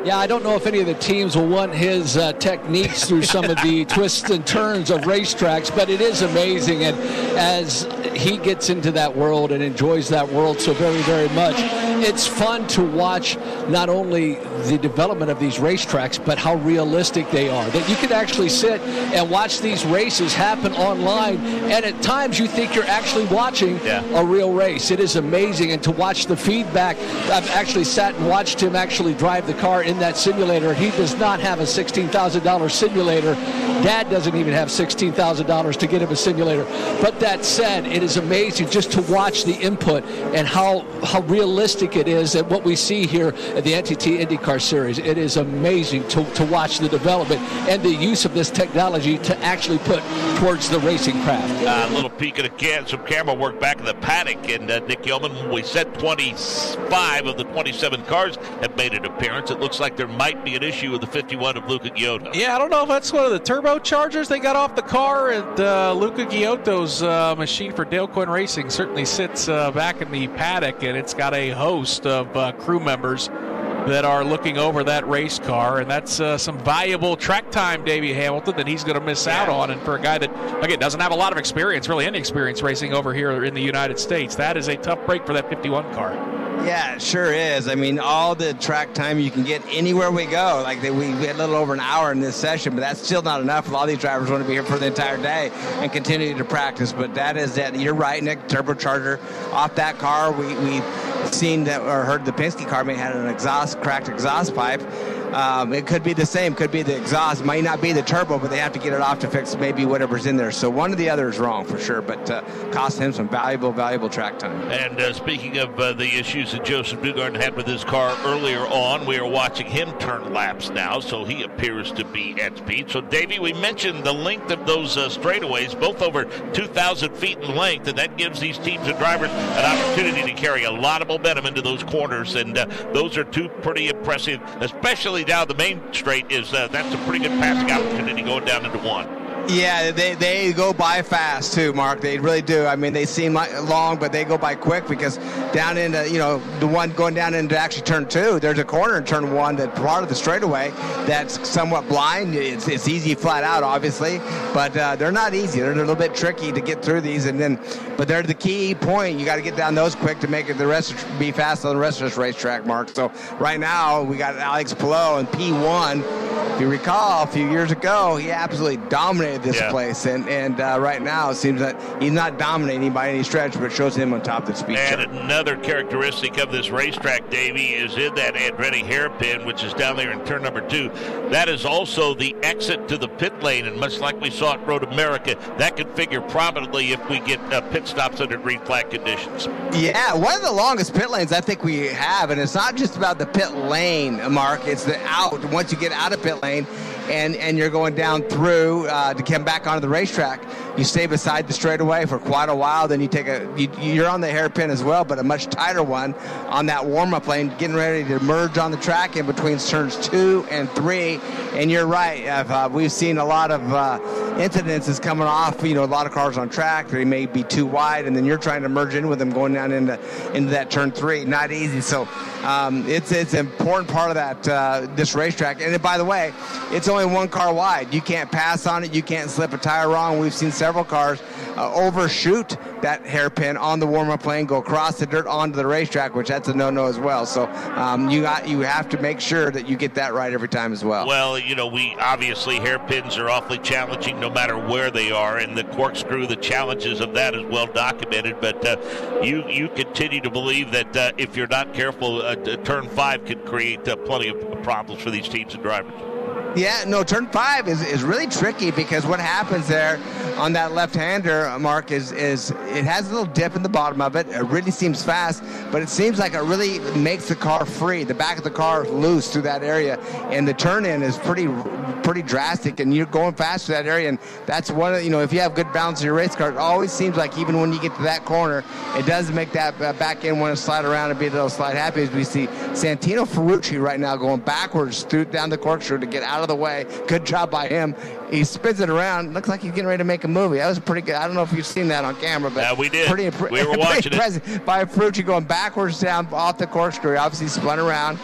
Yeah, I don't know if any of the teams will want his techniques through some of the twists and turns of racetracks, but it is amazing. And as he gets into that world and enjoys that world so very, very much, it's fun to watch not only the development of these racetracks, but how realistic they are. That you can actually sit and watch these races happen online, and at times you think you're actually watching a real race. It is amazing, and to watch the feedback. I've actually sat and watched him actually drive the car in that simulator. He does not have a $16,000 simulator. Dad doesn't even have $16,000 to get him a simulator. But that said, it is amazing just to watch the input and how realistic it is and what we see here at the NTT IndyCar Series. It is amazing to watch the development and the use of this technology to actually put towards the racing craft. A little peek at some camera work back in the paddock, and Nick Yeoman, we said 25 of the 27 cars have made an appearance. It looks like there might be an issue with the 51 of Luca Giotto. Yeah, I don't know if that's one of the turbochargers they got off the car, and Luca Giotto's machine for Dale Quinn Racing certainly sits back in the paddock, and it's got a host of crew members that are looking over that race car, and that's some valuable track time, Davey Hamilton, that he's going to miss out on. And for a guy that, again, doesn't have a lot of experience, really any experience racing over here in the United States, that is a tough break for that 51 car. Yeah, it sure is. All the track time you can get anywhere we go. We had a little over an hour in this session, but that's still not enough. A lot of these drivers want to be here for the entire day and continue to practice. But that is that. You're right, Nick. Turbocharger off that car. We've seen that or heard the Penske car may had an cracked exhaust pipe. It could be the same. Could be the exhaust. Might not be the turbo, but they have to get it off to fix maybe whatever's in there. So one or the other is wrong for sure, but cost him some valuable track time. And speaking of the issues that Joseph Newgarden had with his car earlier on, we are watching him turn laps now, so he appears to be at speed. So, Davey, we mentioned the length of those straightaways, both over 2,000 feet in length, and that gives these teams and drivers an opportunity to carry a lot of momentum into those corners, and those are two pretty impressive, especially down the main straight. That's a pretty good passing opportunity going down into one. Yeah, they go by fast too, Mark. They really do. They seem long, but they go by quick because down into, the one going down into actually turn 2, there's a corner in turn 1 that's part of the straightaway that's somewhat blind. It's easy flat out, obviously, but they're not easy. They're a little bit tricky to get through these, but they're the key point. You got to get down those quick to make it the rest be fast on the rest of this racetrack, Mark. So right now we got Alex Palou in P1. If you recall, a few years ago, he absolutely dominated this place, and right now it seems that he's not dominating by any stretch, but it shows him on top of the speed chart. And another characteristic of this racetrack, Davey, is in that Andretti hairpin, which is down there in turn number 2. That is also the exit to the pit lane, and much like we saw at Road America, that could figure prominently if we get pit stops under green flag conditions. Yeah, one of the longest pit lanes I think we have, and it's not just about the pit lane, Mark, it's the out. Once you get out of pit lane, and you're going down through to come back onto the racetrack, you stay beside the straightaway for quite a while. Then you take you're on the hairpin as well, but a much tighter one on that warm-up lane, getting ready to merge on the track in between turns 2 and 3. And you're right, we've seen a lot of incidences coming off. A lot of cars on track, they may be too wide, and then you're trying to merge in with them going down into that turn 3. Not easy. So it's an important part of that this racetrack. And by the way, it's only one car wide. You can't pass on it. You can't slip a tire wrong. We've seen several several cars overshoot that hairpin on the warm-up lane, go across the dirt onto the racetrack, which that's a no-no as well. So you have to make sure that you get that right every time as well. Well, we obviously hairpins are awfully challenging no matter where they are, and the corkscrew, the challenges of that is well documented. But you continue to believe that if you're not careful, turn 5 could create plenty of problems for these teams and drivers. Yeah, no, turn 5 is really tricky because what happens there on that left-hander, Mark, is it has a little dip in the bottom of it. It really seems fast, but it seems like it really makes the car free. The back of the car is loose through that area, and the turn-in is pretty drastic, and you're going fast through that area, and that's one of, if you have good balance in your race car, it always seems like even when you get to that corner, it does make that back end want to slide around and be a little slide happy, as we see Santino Ferrucci right now going backwards down the corkscrew to get out of the way. Good job by him. He spins it around. Looks like he's getting ready to make a movie. That was pretty good. I don't know if you've seen that on camera, but we did. We were watching it. By Ferrucci going backwards down off the corkscrew. He obviously spun around.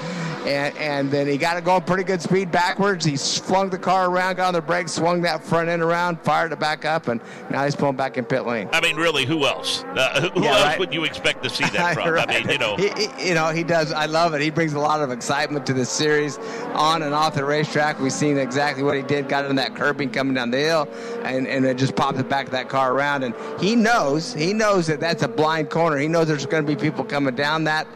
And then he got it going pretty good speed backwards. He flung the car around, got on the brakes, swung that front end around, fired it back up, and now he's pulling back in pit lane. I mean, really, who else? Who else would you expect to see that from? Right. I mean, he does. I love it. He brings a lot of excitement to this series on and off the racetrack. We've seen exactly what he did. Got in that curbing coming down the hill, and it just popped the back of that car around. And he knows that that's a blind corner. He knows there's going to be people coming down that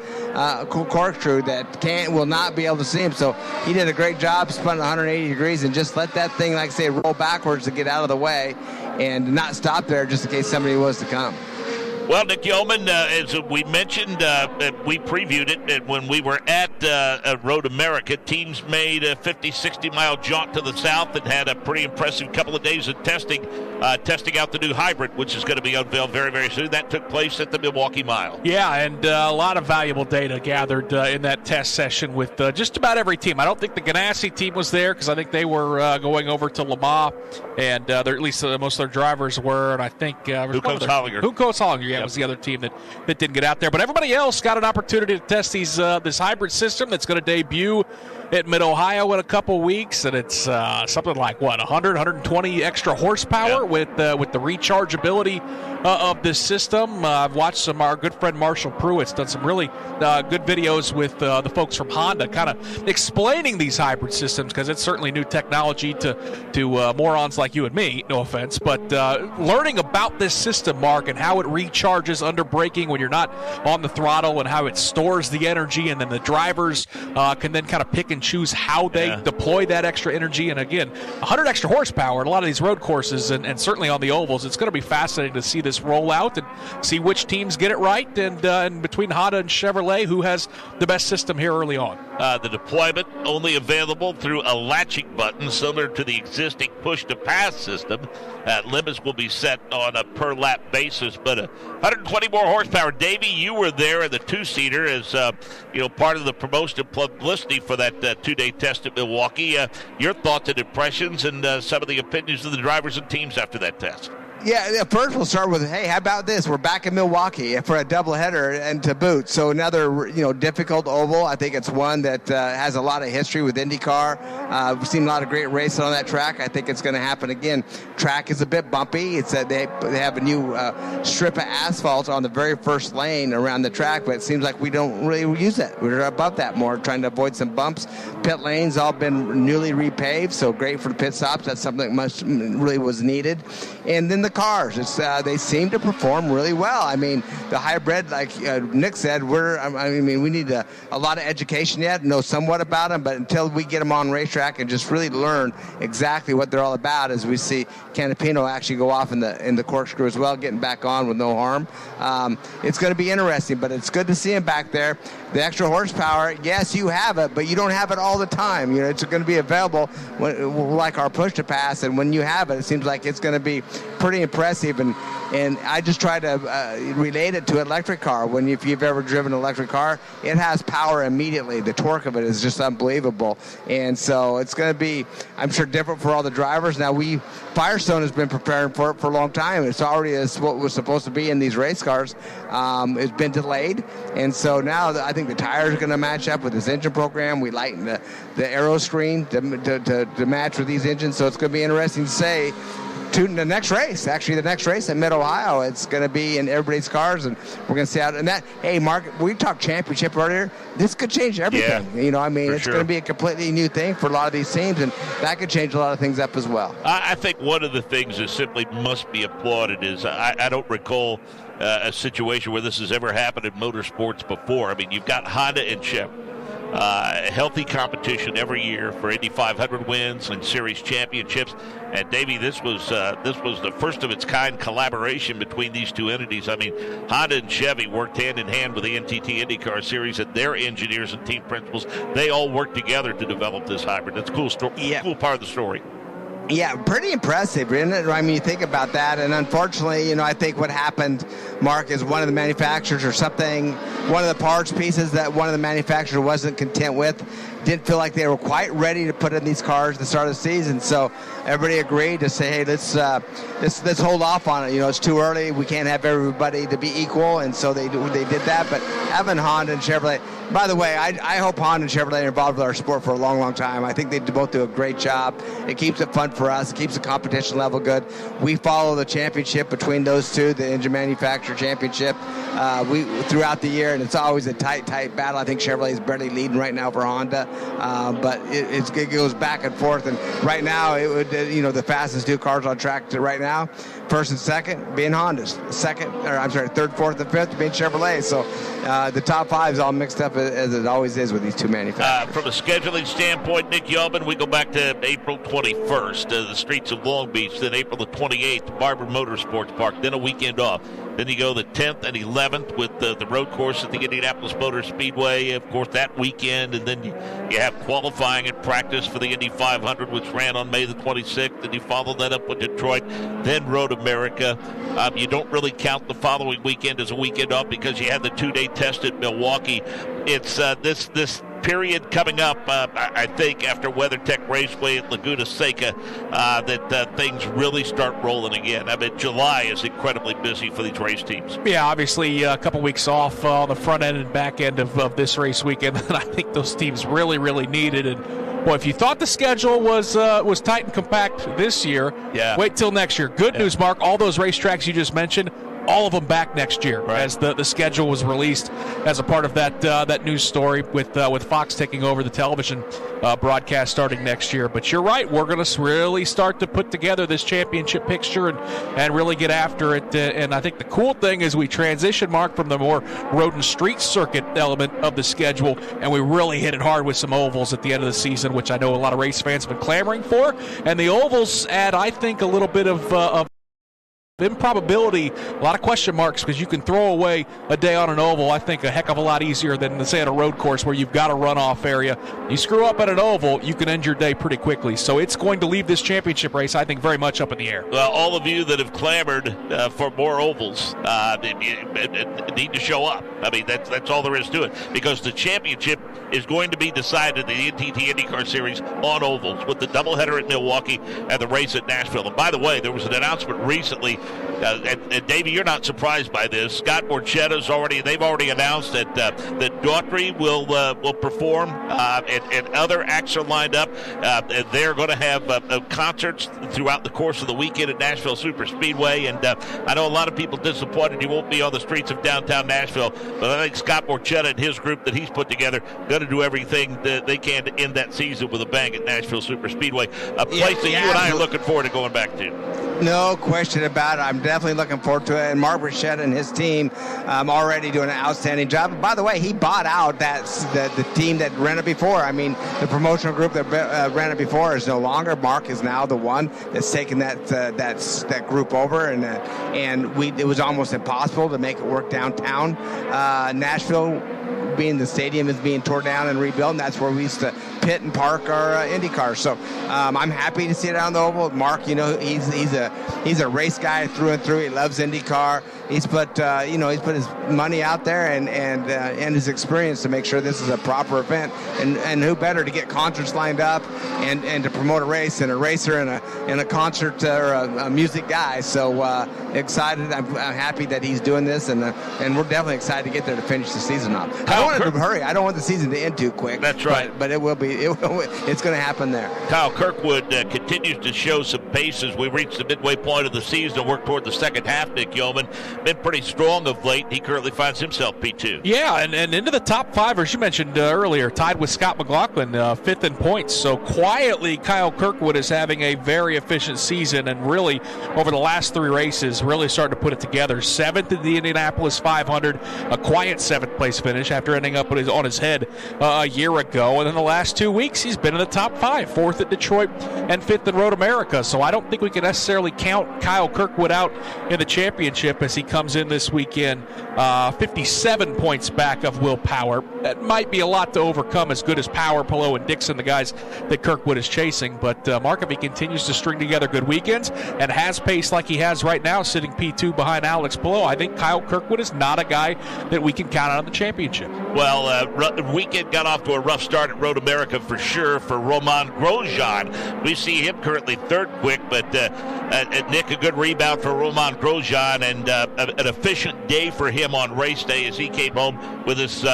corkscrew that will not be able to see him. So he did a great job, spun 180 degrees, and just let that thing, like I say, roll backwards to get out of the way and not stop there just in case somebody was to come. Well, Nick Yeoman, as we mentioned, we previewed it when we were at Road America. Teams made a 50, 60-mile jaunt to the south and had a pretty impressive couple of days of testing out the new hybrid, which is going to be unveiled very, very soon. That took place at the Milwaukee Mile. Yeah, and a lot of valuable data gathered in that test session with just about every team. I don't think the Ganassi team was there because I think they were going over to Le Mans, and at least most of their drivers were, and I think Hunkos-Hollinger. Yeah, was the other team that didn't get out there. But everybody else got an opportunity to test this hybrid system that's going to debut at Mid-Ohio in a couple weeks, and it's something like, 120 extra horsepower with the rechargeability of this system. I've watched our good friend Marshall Pruitt's done some really good videos with the folks from Honda kind of explaining these hybrid systems, because it's certainly new technology to morons like you and me, no offense, but learning about this system, Mark, and how it recharges under braking when you're not on the throttle, and how it stores the energy, and then the drivers can then kind of pick and choose how they deploy that extra energy. And again, 100 extra horsepower in a lot of these road courses, and certainly on the ovals. It's going to be fascinating to see this roll out and see which teams get it right, and between Honda and Chevrolet, who has the best system here early on. The deployment only available through a latching button, similar to the existing push-to-pass system. Limits will be set on a per-lap basis, but 120 more horsepower. Davey, you were there in the two-seater as part of the promotion publicity for that two-day test at Milwaukee. Your thoughts and impressions, and some of the opinions of the drivers and teams after that test. Yeah, first we'll start with, hey, how about this? We're back in Milwaukee for a doubleheader and to boot. So another, difficult oval. I think it's one that has a lot of history with IndyCar. We've seen a lot of great racing on that track. I think it's going to happen again. Track is a bit bumpy. It's they have a new strip of asphalt on the very first lane around the track, but it seems like we don't really use that. We're above that more, trying to avoid some bumps. Pit lanes all been newly repaved, so great for the pit stops. That's something that really was needed. And then the cars, they seem to perform really well. I mean, the hybrid, like Nick said, we need a lot of education yet, know somewhat about them, but until we get them on racetrack and just really learn exactly what they're all about, as we see Canapino actually go off in the corkscrew as well, getting back on with no harm. It's going to be interesting, but it's good to see him back there. The extra horsepower, yes, you have it, but you don't have it all the time. It's going to be available like our push-to-pass, and when you have it, it seems like it's going to be pretty impressive. And I just try to relate it to an electric car. If you've ever driven an electric car, it has power immediately. The torque of it is just unbelievable. And so it's going to be, I'm sure, different for all the drivers. Now, Firestone has been preparing for it for a long time. It's already what was supposed to be in these race cars. It's been delayed. And so now I think the tires are going to match up with this engine program. We lighten the aero screen to match with these engines. So it's going to be interesting to say to the next race. Actually, the next race in Mid-Ohio, it's going to be in everybody's cars, and we're going to see out. And that, hey, Mark, we talked championship earlier. This could change everything. Yeah, it's going to be a completely new thing for a lot of these teams, and that could change a lot of things up as well. I think one of the things that simply must be applauded is I don't recall a situation where this has ever happened in motorsports before. I mean, you've got Honda and Chevy. Healthy competition every year for Indy 500 wins and series championships. And Davey, this was the first of its kind collaboration between these two entities. I mean, Honda and Chevy worked hand in hand with the NTT IndyCar Series, and their engineers and team principals, they all worked together to develop this hybrid. That's a cool story. Yeah. Cool part of the story. Yeah, pretty impressive, isn't it? I mean, you think about that, and unfortunately, I think what happened, Mark, is one of the manufacturers or something, one of the parts pieces that one of the manufacturers wasn't content with, didn't feel like they were quite ready to put in these cars at the start of the season. So everybody agreed to say, hey, let's hold off on it. It's too early. We can't have everybody to be equal, and so they did that. But having Honda and Chevrolet, by the way, I hope Honda and Chevrolet are involved with our sport for a long, long time. I think they both do a great job. It keeps it fun for us. It keeps the competition level good. We follow the championship between those two, the engine manufacturer championship, throughout the year, and it's always a tight battle. I think Chevrolet is barely leading right now for Honda, but it goes back and forth. And right now, the fastest two cars on track right now, first and second being Honda's, third, fourth, and fifth being Chevrolet. So the top five is all mixed up as it always is with these two manufacturers. From a scheduling standpoint, Nick Yeoman, we go back to April 21st, the streets of Long Beach, then April the 28th, Barber Motorsports Park, then a weekend off. Then you go the 10th and 11th with the road course at the Indianapolis Motor Speedway, of course, that weekend. And then you have qualifying and practice for the Indy 500, which ran on May the 26th. And you follow that up with Detroit, then Road America. You don't really count the following weekend as a weekend off because you had the 2-day test at Milwaukee. It's this period coming up, I think, after WeatherTech Raceway at Laguna Seca, that things really start rolling again. I mean, July is incredibly busy for these race teams. Yeah, obviously a couple weeks off on the front end and back end of this race weekend that I think those teams really, really needed. And well, if you thought the schedule was tight and compact this year, wait till next year. Good news, Mark. All those racetracks you just mentioned, all of them back next year, as the schedule was released as a part of that news story with Fox taking over the television broadcast starting next year. But you're right, we're going to really start to put together this championship picture and really get after it. And I think the cool thing is we transition, Mark, from the more road and street circuit element of the schedule, and we really hit it hard with some ovals at the end of the season, which I know a lot of race fans have been clamoring for. And the ovals add, I think, a little bit of improbability, a lot of question marks, because you can throw away a day on an oval, I think, a heck of a lot easier than, say, at a road course where you've got a runoff area. You screw up at an oval, you can end your day pretty quickly. So it's going to leave this championship race, I think, very much up in the air. Well, all of you that have clamored for more ovals need to show up. I mean, that's all there is to it, because the championship is going to be decided in the NTT IndyCar Series on ovals with the doubleheader at Milwaukee and the race at Nashville. And by the way, there was an announcement recently. And Davey, you're not surprised by this. Scott Borchetta's they've already announced that Daughtry will perform, and other acts are lined up. And they're going to have concerts throughout the course of the weekend at Nashville Super Speedway. And I know a lot of people disappointed he won't be on the streets of downtown Nashville, but I think Scott Borchetta and his group that he's put together going to do everything that they can to end that season with a bang at Nashville Super Speedway, a place that you and I are looking forward to going back to. No question about it. I'm definitely looking forward to it. And Mark Borchetta and his team already doing an outstanding job. And by the way, he bought out the team that ran it before. I mean, the promotional group that ran it before is no longer. Mark is now the one that's taken that group over. And it was almost impossible to make it work downtown. Nashville, being the stadium is being torn down and rebuilt, and that's where we used to pit and park our Indy cars. So I'm happy to see it on the oval. Mark, he's a race guy through and through. He loves IndyCar. he's put his money out there and his experience to make sure this is a proper event. And who better to get concerts lined up and to promote a race and a racer and a concert or a music guy. So excited. I'm happy that he's doing this, and we're definitely excited to get there to finish the season off. I don't want it to hurry. I don't want the season to end too quick. That's right. But it will be. It's going to happen there. Kyle Kirkwood continues to show some pace as we reach the midway point of the season and work toward the second half. Nick Yeoman been pretty strong of late. He currently finds himself P2. Yeah, and into the top five, as you mentioned earlier, tied with Scott McLaughlin, fifth in points. So quietly, Kyle Kirkwood is having a very efficient season, and really over the last three races, really starting to put it together. Seventh in the Indianapolis 500, a quiet seventh place finish after ending up on his head a year ago. And in the last 2 weeks, he's been in the top five, fourth at Detroit and fifth in Road America. So I don't think we can necessarily count Kyle Kirkwood out in the championship as he comes in this weekend 57 points back of Will Power. That might be a lot to overcome, as good as Power, Pillow, and Dixon, the guys that Kirkwood is chasing. But Mark, if he continues to string together good weekends and has pace like he has right now, sitting P2 behind Alex Pillow, I think Kyle Kirkwood is not a guy that we can count out in the championship. Well, weekend got off to a rough start at Road America for sure for Romain Grosjean. We see him currently third quick, but Nick, a good rebound for Romain Grosjean, and an efficient day for him on race day as he came home with his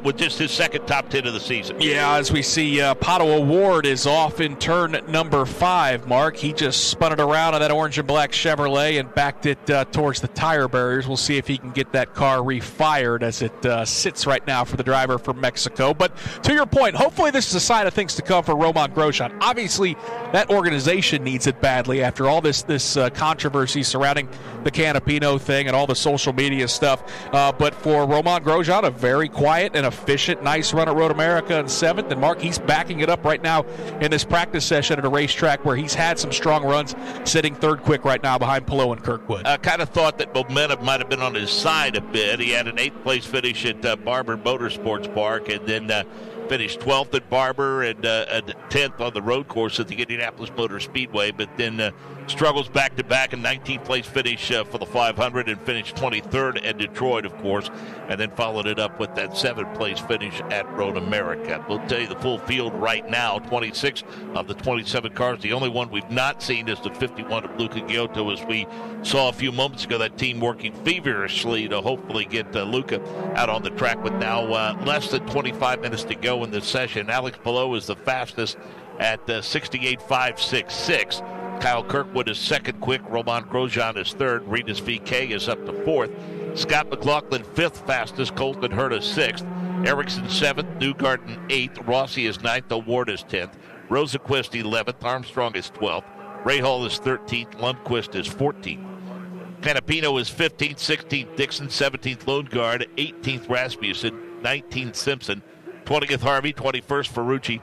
with just his second top 10 of the season. Yeah, as we see, Pato O'Ward is off in turn number 5, Mark. He just spun it around on that orange and black Chevrolet and backed it towards the tire barriers. We'll see if he can get that car refired as it sits right now for the driver from Mexico. But to your point, hopefully this is a sign of things to come for Romain Grosjean. Obviously, that organization needs it badly after all this controversy surrounding the Canapino thing and all the social media stuff. But for Romain Grosjean, a very quiet and efficient, nice run at Road America in 7th. And Mark, he's backing it up right now in this practice session at a racetrack where he's had some strong runs, sitting third quick right now behind Pillow and Kirkwood. I kind of thought that momentum might have been on his side a bit. He had an 8th place finish at Barber Motorsports Park, and then finished 12th at Barber and 10th on the road course at the Indianapolis Motor Speedway, but then struggles back-to-back, and 19th place finish for the 500 and finished 23rd at Detroit, of course, and then followed it up with that 7th place finish at Road America. We'll tell you the full field right now, 26 of the 27 cars. The only one we've not seen is the 51 of Luca Giotto, as we saw a few moments ago, that team working feverishly to hopefully get Luca out on the track with now less than 25 minutes to go in this session. Alex Pillow is the fastest at 68.566. Kyle Kirkwood is second quick. Romain Grosjean is third. Renus VK is up to fourth. Scott McLaughlin, fifth fastest. Colton Herta, sixth. Erickson, seventh. Newgarden, eighth. Rossi is ninth. O'Ward is 10th. Rosenquist, 11th. Armstrong is 12th. Rahal is 13th. Lundquist is 14th. Canapino is 15th. 16th. Dixon, 17th. Lodegaard, 18th. Rasmussen, 19th. Simpson, 20th. Harvey, 21st. Ferrucci.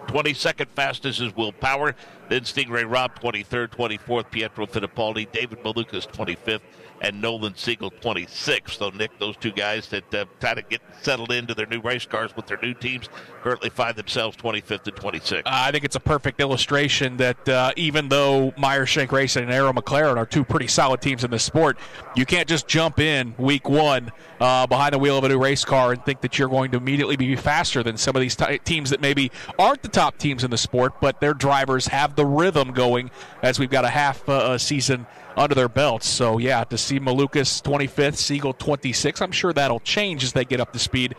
22nd fastest is Will Power, then Stingray Robb 23rd, 24th Pietro Fittipaldi, David Malukas 25th, and Nolan Siegel 26th. So, Nick, those two guys that try to get settled into their new race cars with their new teams currently find themselves 25th and 26th. I think it's a perfect illustration that even though Meyer Shank Racing and Arrow McLaren are two pretty solid teams in this sport, you can't just jump in week one behind the wheel of a new race car and think that you're going to immediately be faster than some of these teams that maybe aren't the top teams in the sport, but their drivers have the rhythm going as we've got a half season under their belts. So, yeah, to see Malukas 25th, Siegel 26th, I'm sure that'll change as they get up to speed.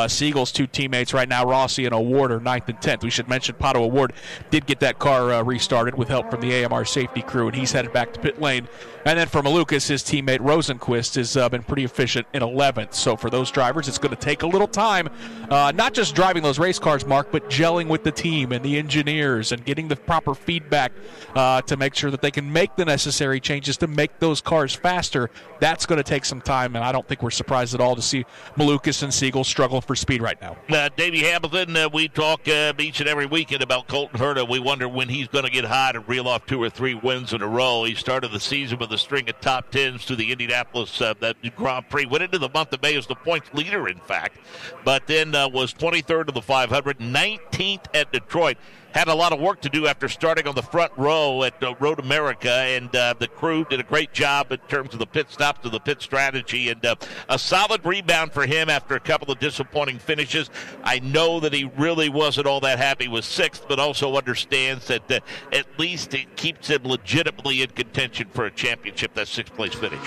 Siegel's two teammates right now, Rossi and O'Ward, are 9th and 10th. We should mention Pato O'Ward did get that car restarted with help from the AMR safety crew, and he's headed back to pit lane. And then for Malukas, his teammate Rosenquist has been pretty efficient in 11th. So for those drivers, it's going to take a little time, not just driving those race cars, Mark, but gelling with the team and the engineers and getting the proper feedback to make sure that they can make the necessary changes to make those cars faster. That's going to take some time, and I don't think we're surprised at all to see Malukas and Siegel struggle for speed right now. Davey Hamilton, we talk each and every weekend about Colton Herta. We wonder when he's going to get hot and reel off 2 or 3 wins in a row. He started the season with a string of top 10s to the Indianapolis Grand Prix. Went into the month of May as the points leader, in fact, but then was 23rd of the 500, 19th at Detroit. had a lot of work to do after starting on the front row at Road America, and the crew did a great job in terms of the pit stops and the pit strategy, and a solid rebound for him after a couple of disappointing finishes. I know that he really wasn't all that happy with sixth, but also understands that at least it keeps him legitimately in contention for a championship, that sixth-place finish.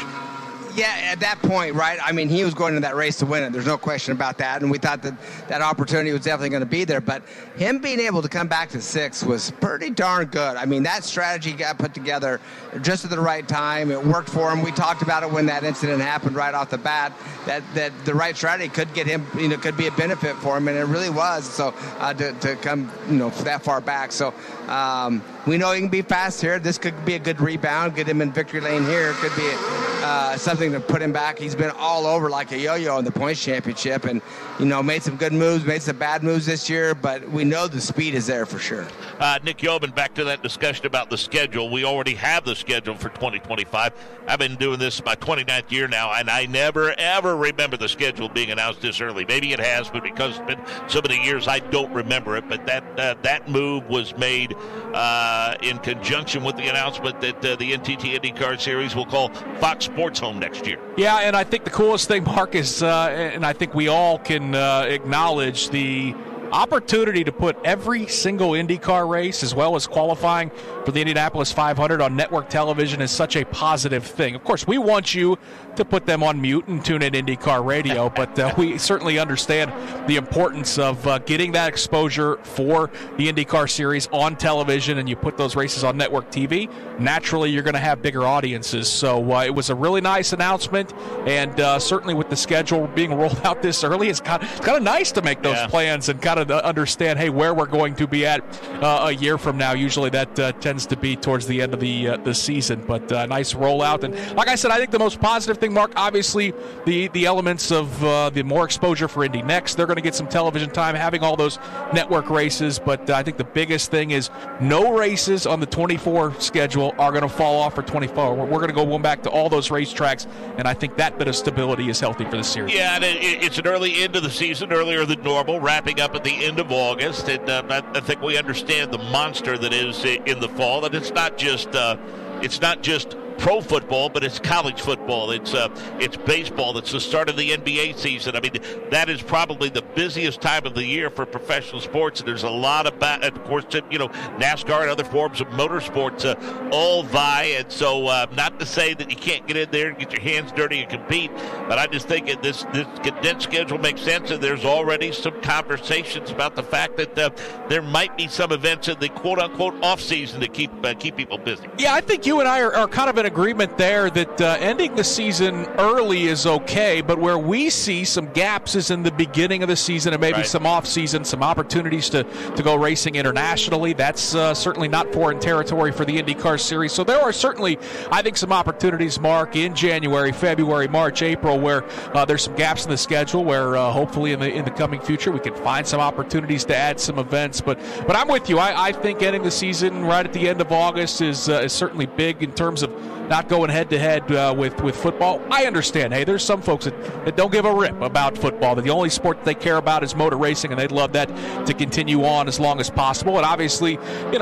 Yeah, at that point, right? I mean, he was going to that race to win it. There's no question about that. And we thought that opportunity was definitely going to be there. But him being able to come back to sixth was pretty darn good. I mean, that strategy got put together just at the right time. It worked for him. We talked about it when that incident happened right off the bat, that the right strategy could get him, could be a benefit for him. And it really was. So to come, that far back. So we know he can be fast here. This could be a good rebound, get him in victory lane here. It could be something to put him back. He's been all over like a yo-yo in the points championship, and made some good moves, made some bad moves this year, but we know the speed is there for sure. Nick Yeoman, back to that discussion about the schedule. We already have the schedule for 2025. I've been doing this my 29th year now, and I never, ever remember the schedule being announced this early. Maybe it has, but because it's been so many years, I don't remember it. But that move was made in conjunction with the announcement that the NTT IndyCar Series will call Fox Sports home next year. Yeah, and I think the coolest thing, Mark, is, and I think we all can acknowledge the opportunity to put every single IndyCar race as well as qualifying for the Indianapolis 500 on network television is such a positive thing. Of course, we want you to put them on mute and tune in IndyCar radio, but we certainly understand the importance of getting that exposure for the IndyCar Series on television, and you put those races on network TV, naturally you're going to have bigger audiences. So it was a really nice announcement, and certainly with the schedule being rolled out this early, it's kind of nice to make those plans and kind of understand, hey, where we're going to be at a year from now. Usually that tends to be towards the end of the season, but nice rollout. And like I said, I think the most positive thing, Mark, obviously the elements of the more exposure for Indy Next. They're going to get some television time, having all those network races, but I think the biggest thing is no races on the 24 schedule are going to fall off for 24. We're going to go back to all those racetracks, and I think that bit of stability is healthy for the series. Yeah, and it's an early end of the season, earlier than normal, wrapping up at the end of August, and I think we understand the monster that is in the fall. That it's not just pro football, but it's college football. It's baseball. It's the start of the NBA season. I mean, that is probably the busiest time of the year for professional sports. And there's a lot of, of course, NASCAR and other forms of motorsports all vie. And so, not to say that you can't get in there and get your hands dirty and compete, but I just think this condensed schedule makes sense. And there's already some conversations about the fact that there might be some events in the quote-unquote off-season to keep people busy. Yeah, I think you and I are kind of in agreement there that ending the season early is okay, but where we see some gaps is in the beginning of the season and maybe some off-season, some opportunities to go racing internationally. That's certainly not foreign territory for the IndyCar Series. So there are certainly, I think, some opportunities, Mark, in January, February, March, April, where there's some gaps in the schedule where hopefully in the coming future we can find some opportunities to add some events. But I'm with you. I think ending the season right at the end of August is certainly big in terms of not going head-to-head with football. I understand. Hey, there's some folks that don't give a rip about football, that the only sport they care about is motor racing, and they'd love that to continue on as long as possible. And obviously,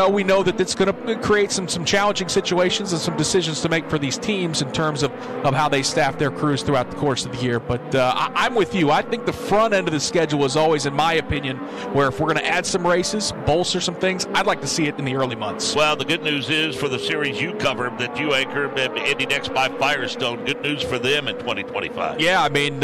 we know that it's going to create some challenging situations and some decisions to make for these teams in terms of how they staff their crews throughout the course of the year. But I'm with you. I think the front end of the schedule is always, in my opinion, where if we're going to add some races, bolster some things, I'd like to see it in the early months. Well, the good news is for the series you cover that you anchor, Indy Next by Firestone, good news for them in 2025. Yeah, I mean,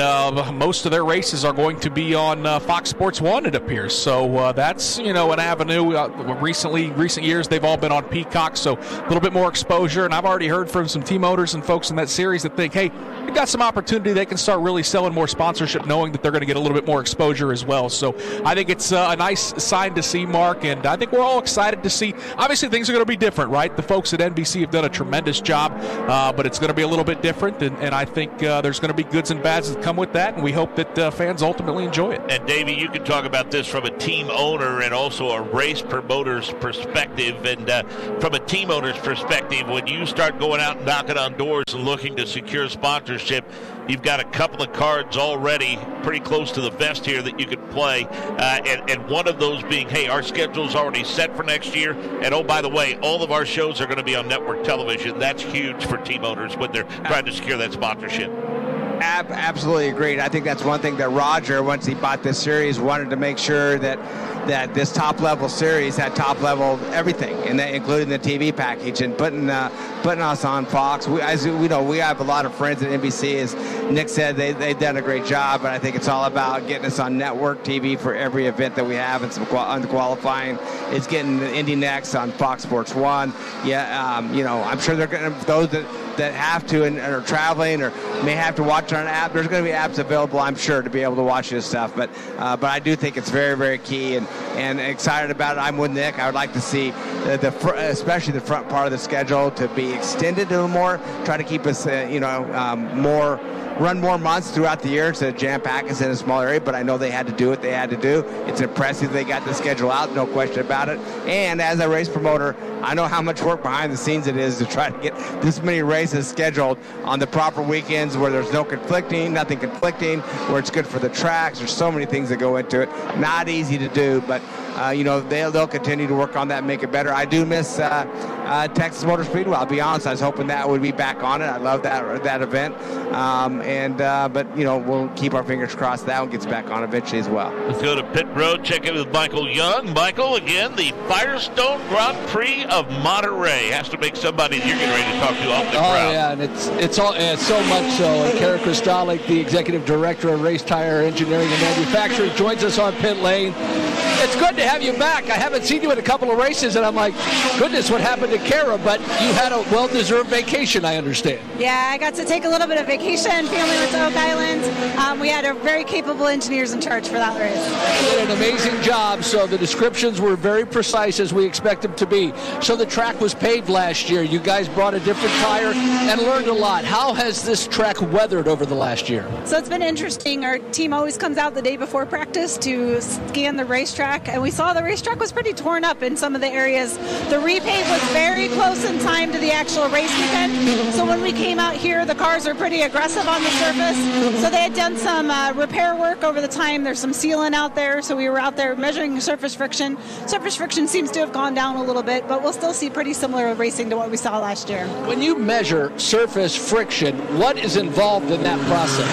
most of their races are going to be on Fox Sports 1, it appears. So that's, an avenue. Recent years, they've all been on Peacock, so a little bit more exposure. And I've already heard from some team owners and folks in that series that think, hey, they've got some opportunity. They can start really selling more sponsorship, knowing that they're going to get a little bit more exposure as well. So I think it's a nice sign to see, Mark, and I think we're all excited to see. Obviously, things are going to be different, right? The folks at NBC have done a tremendous job, but it's going to be a little bit different, and I think there's going to be goods and bads that come with that, and we hope that fans ultimately enjoy it. And, Davey, you can talk about this from a team owner and also a race promoter's perspective. And from a team owner's perspective, when you start going out and knocking on doors and looking to secure sponsorship, you've got a couple of cards already pretty close to the vest here that you could play, and one of those being, hey, our schedule's already set for next year, and oh, by the way, all of our shows are going to be on network television. That's huge for team owners when they're trying to secure that sponsorship. Absolutely agreed. I think that's one thing that Roger, once he bought this series, wanted to make sure that this top-level series had top-level everything, and that including the TV package and putting us on Fox. As we know, we have a lot of friends at NBC. As Nick said, they've done a great job, but I think it's all about getting us on network TV for every event that we have, and some qualifying. It's getting the Indy Next on Fox Sports 1. Yeah, I'm sure they're going to, those that have to and are traveling or may have to watch on an app, there's going to be apps available, I'm sure, to be able to watch this stuff. But I do think it's very, very key and excited about it. I'm with Nick. I would like to see especially the front part of the schedule to be extended a little more, try to keep us, run more months throughout the year instead of jam-pack us in a small area, but I know they had to do what they had to do. It's impressive they got the schedule out, no question about it. And as a race promoter, I know how much work behind the scenes it is to try to get this many races scheduled on the proper weekends where there's nothing conflicting, where it's good for the tracks. There's so many things that go into it. Not easy to do, but they'll continue to work on that and make it better. I do miss Texas Motor Speedway. I'll be honest. I was hoping that would be back on it. I love that event. But we'll keep our fingers crossed that one gets back on eventually as well. Let's go to pit road, check in with Michael Young. Michael, again, the Firestone Grand Prix of Monterey has to make somebody you're getting ready to talk to off the crowd. Yeah, and it's so much so. And Kara Kristalik, the executive director of Race Tire Engineering and Manufacturing, joins us on pit lane. It's good to have you back. I haven't seen you at a couple of races, and I'm like, goodness, what happened to Kara? But you had a well-deserved vacation, I understand. Yeah, I got to take a little bit of vacation. Family went to Oak Island. We had a very capable engineers in charge for that race. They did an amazing job, so the descriptions were very precise as we expect them to be. So the track was paved last year. You guys brought a different tire and learned a lot. How has this track weathered over the last year? So it's been interesting. Our team always comes out the day before practice to scan the racetrack, and we saw the racetrack was pretty torn up in some of the areas. The repave was very close in time to the actual race weekend, so when we came out here, the cars are pretty aggressive on the surface. So they had done some repair work over the time. There's some sealant out there, so we were out there measuring surface friction. Surface friction seems to have gone down a little bit, but we'll still see pretty similar racing to what we saw last year. When you measure surface friction, what is involved in that process?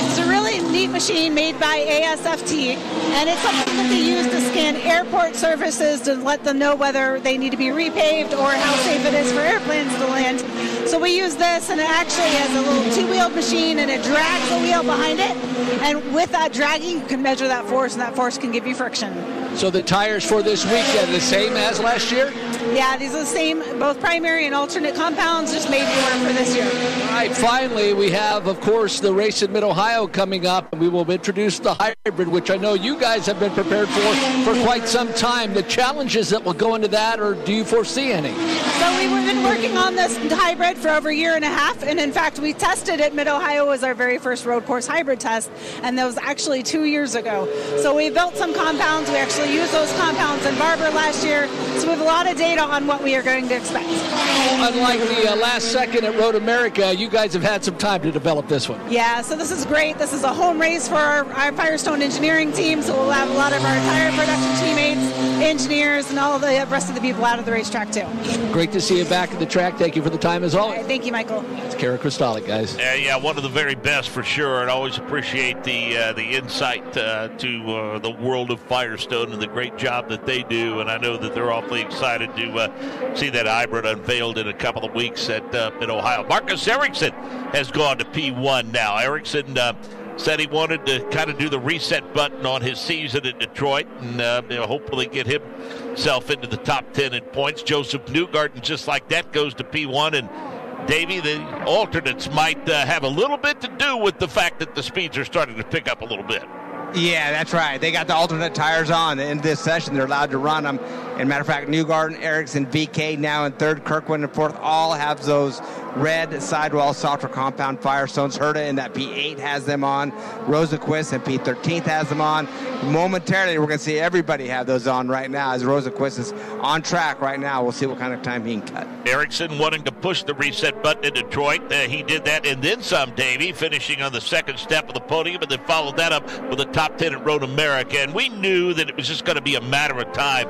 It's a really neat machine made by ASFT, and it's something that they use to scan airport surfaces to let them know whether they need to be repaved or how safe it is for airplanes to land. So we use this, and it actually has a little two-wheeled machine, and it drags the wheel behind it. And with that dragging, you can measure that force, and that force can give you friction. So the tires for this weekend are the same as last year? Yeah, these are the same, both primary and alternate compounds, just made newer for this year. All right, finally, we have, of course, the race in Mid-Ohio coming up. We will introduce the hybrid, which I know you guys have been prepared for quite some time. The challenges that will go into that, or do you foresee any? So we've been working on this hybrid for over a year and a half, and in fact, we tested it. Mid-Ohio was our very first road course hybrid test, and that was actually 2 years ago. So we built some compounds. We actually used those compounds in Barber last year, so we have a lot of data on what we are going to expect. Unlike the last second at Road America, you guys have had some time to develop this one. Yeah, so this is great. This is a home race for our Firestone engineering team, so we'll have a lot of our tire production teammates, engineers, and all the rest of the people out of the racetrack too. Great to see you back at the track. Thank you for the time as always. Right, thank you, Michael. It's Kara Kristalik, guys. Yeah, one of the very best for sure, and always appreciate the insight to the world of Firestone and the great job that they do, and I know that they're awfully excited to see that hybrid unveiled in a couple of weeks at Mid-Ohio. Marcus Ericsson has gone to P1 now. Ericsson said he wanted to kind of do the reset button on his season in Detroit and hopefully get himself into the top 10 in points. Joseph Newgarden, just like that, goes to P1, and Davey, the alternates might have a little bit to do with the fact that the speeds are starting to pick up a little bit. Yeah, that's right. They got the alternate tires on in this session. They're allowed to run them. And matter of fact, Newgarden, Ericsson, VK now in third, Kirkland in fourth, all have those red sidewall softer compound Firestones. Herta in that P8 has them on. Rosenquist and P13 has them on. Momentarily, we're going to see everybody have those on right now as Rosenquist is on track right now. We'll see what kind of time he can cut. Erickson wanting to push the reset button in Detroit. He did that and then some, Davey, finishing on the second step of the podium, and then followed that up with a top 10 at Road America. And we knew that it was just going to be a matter of time.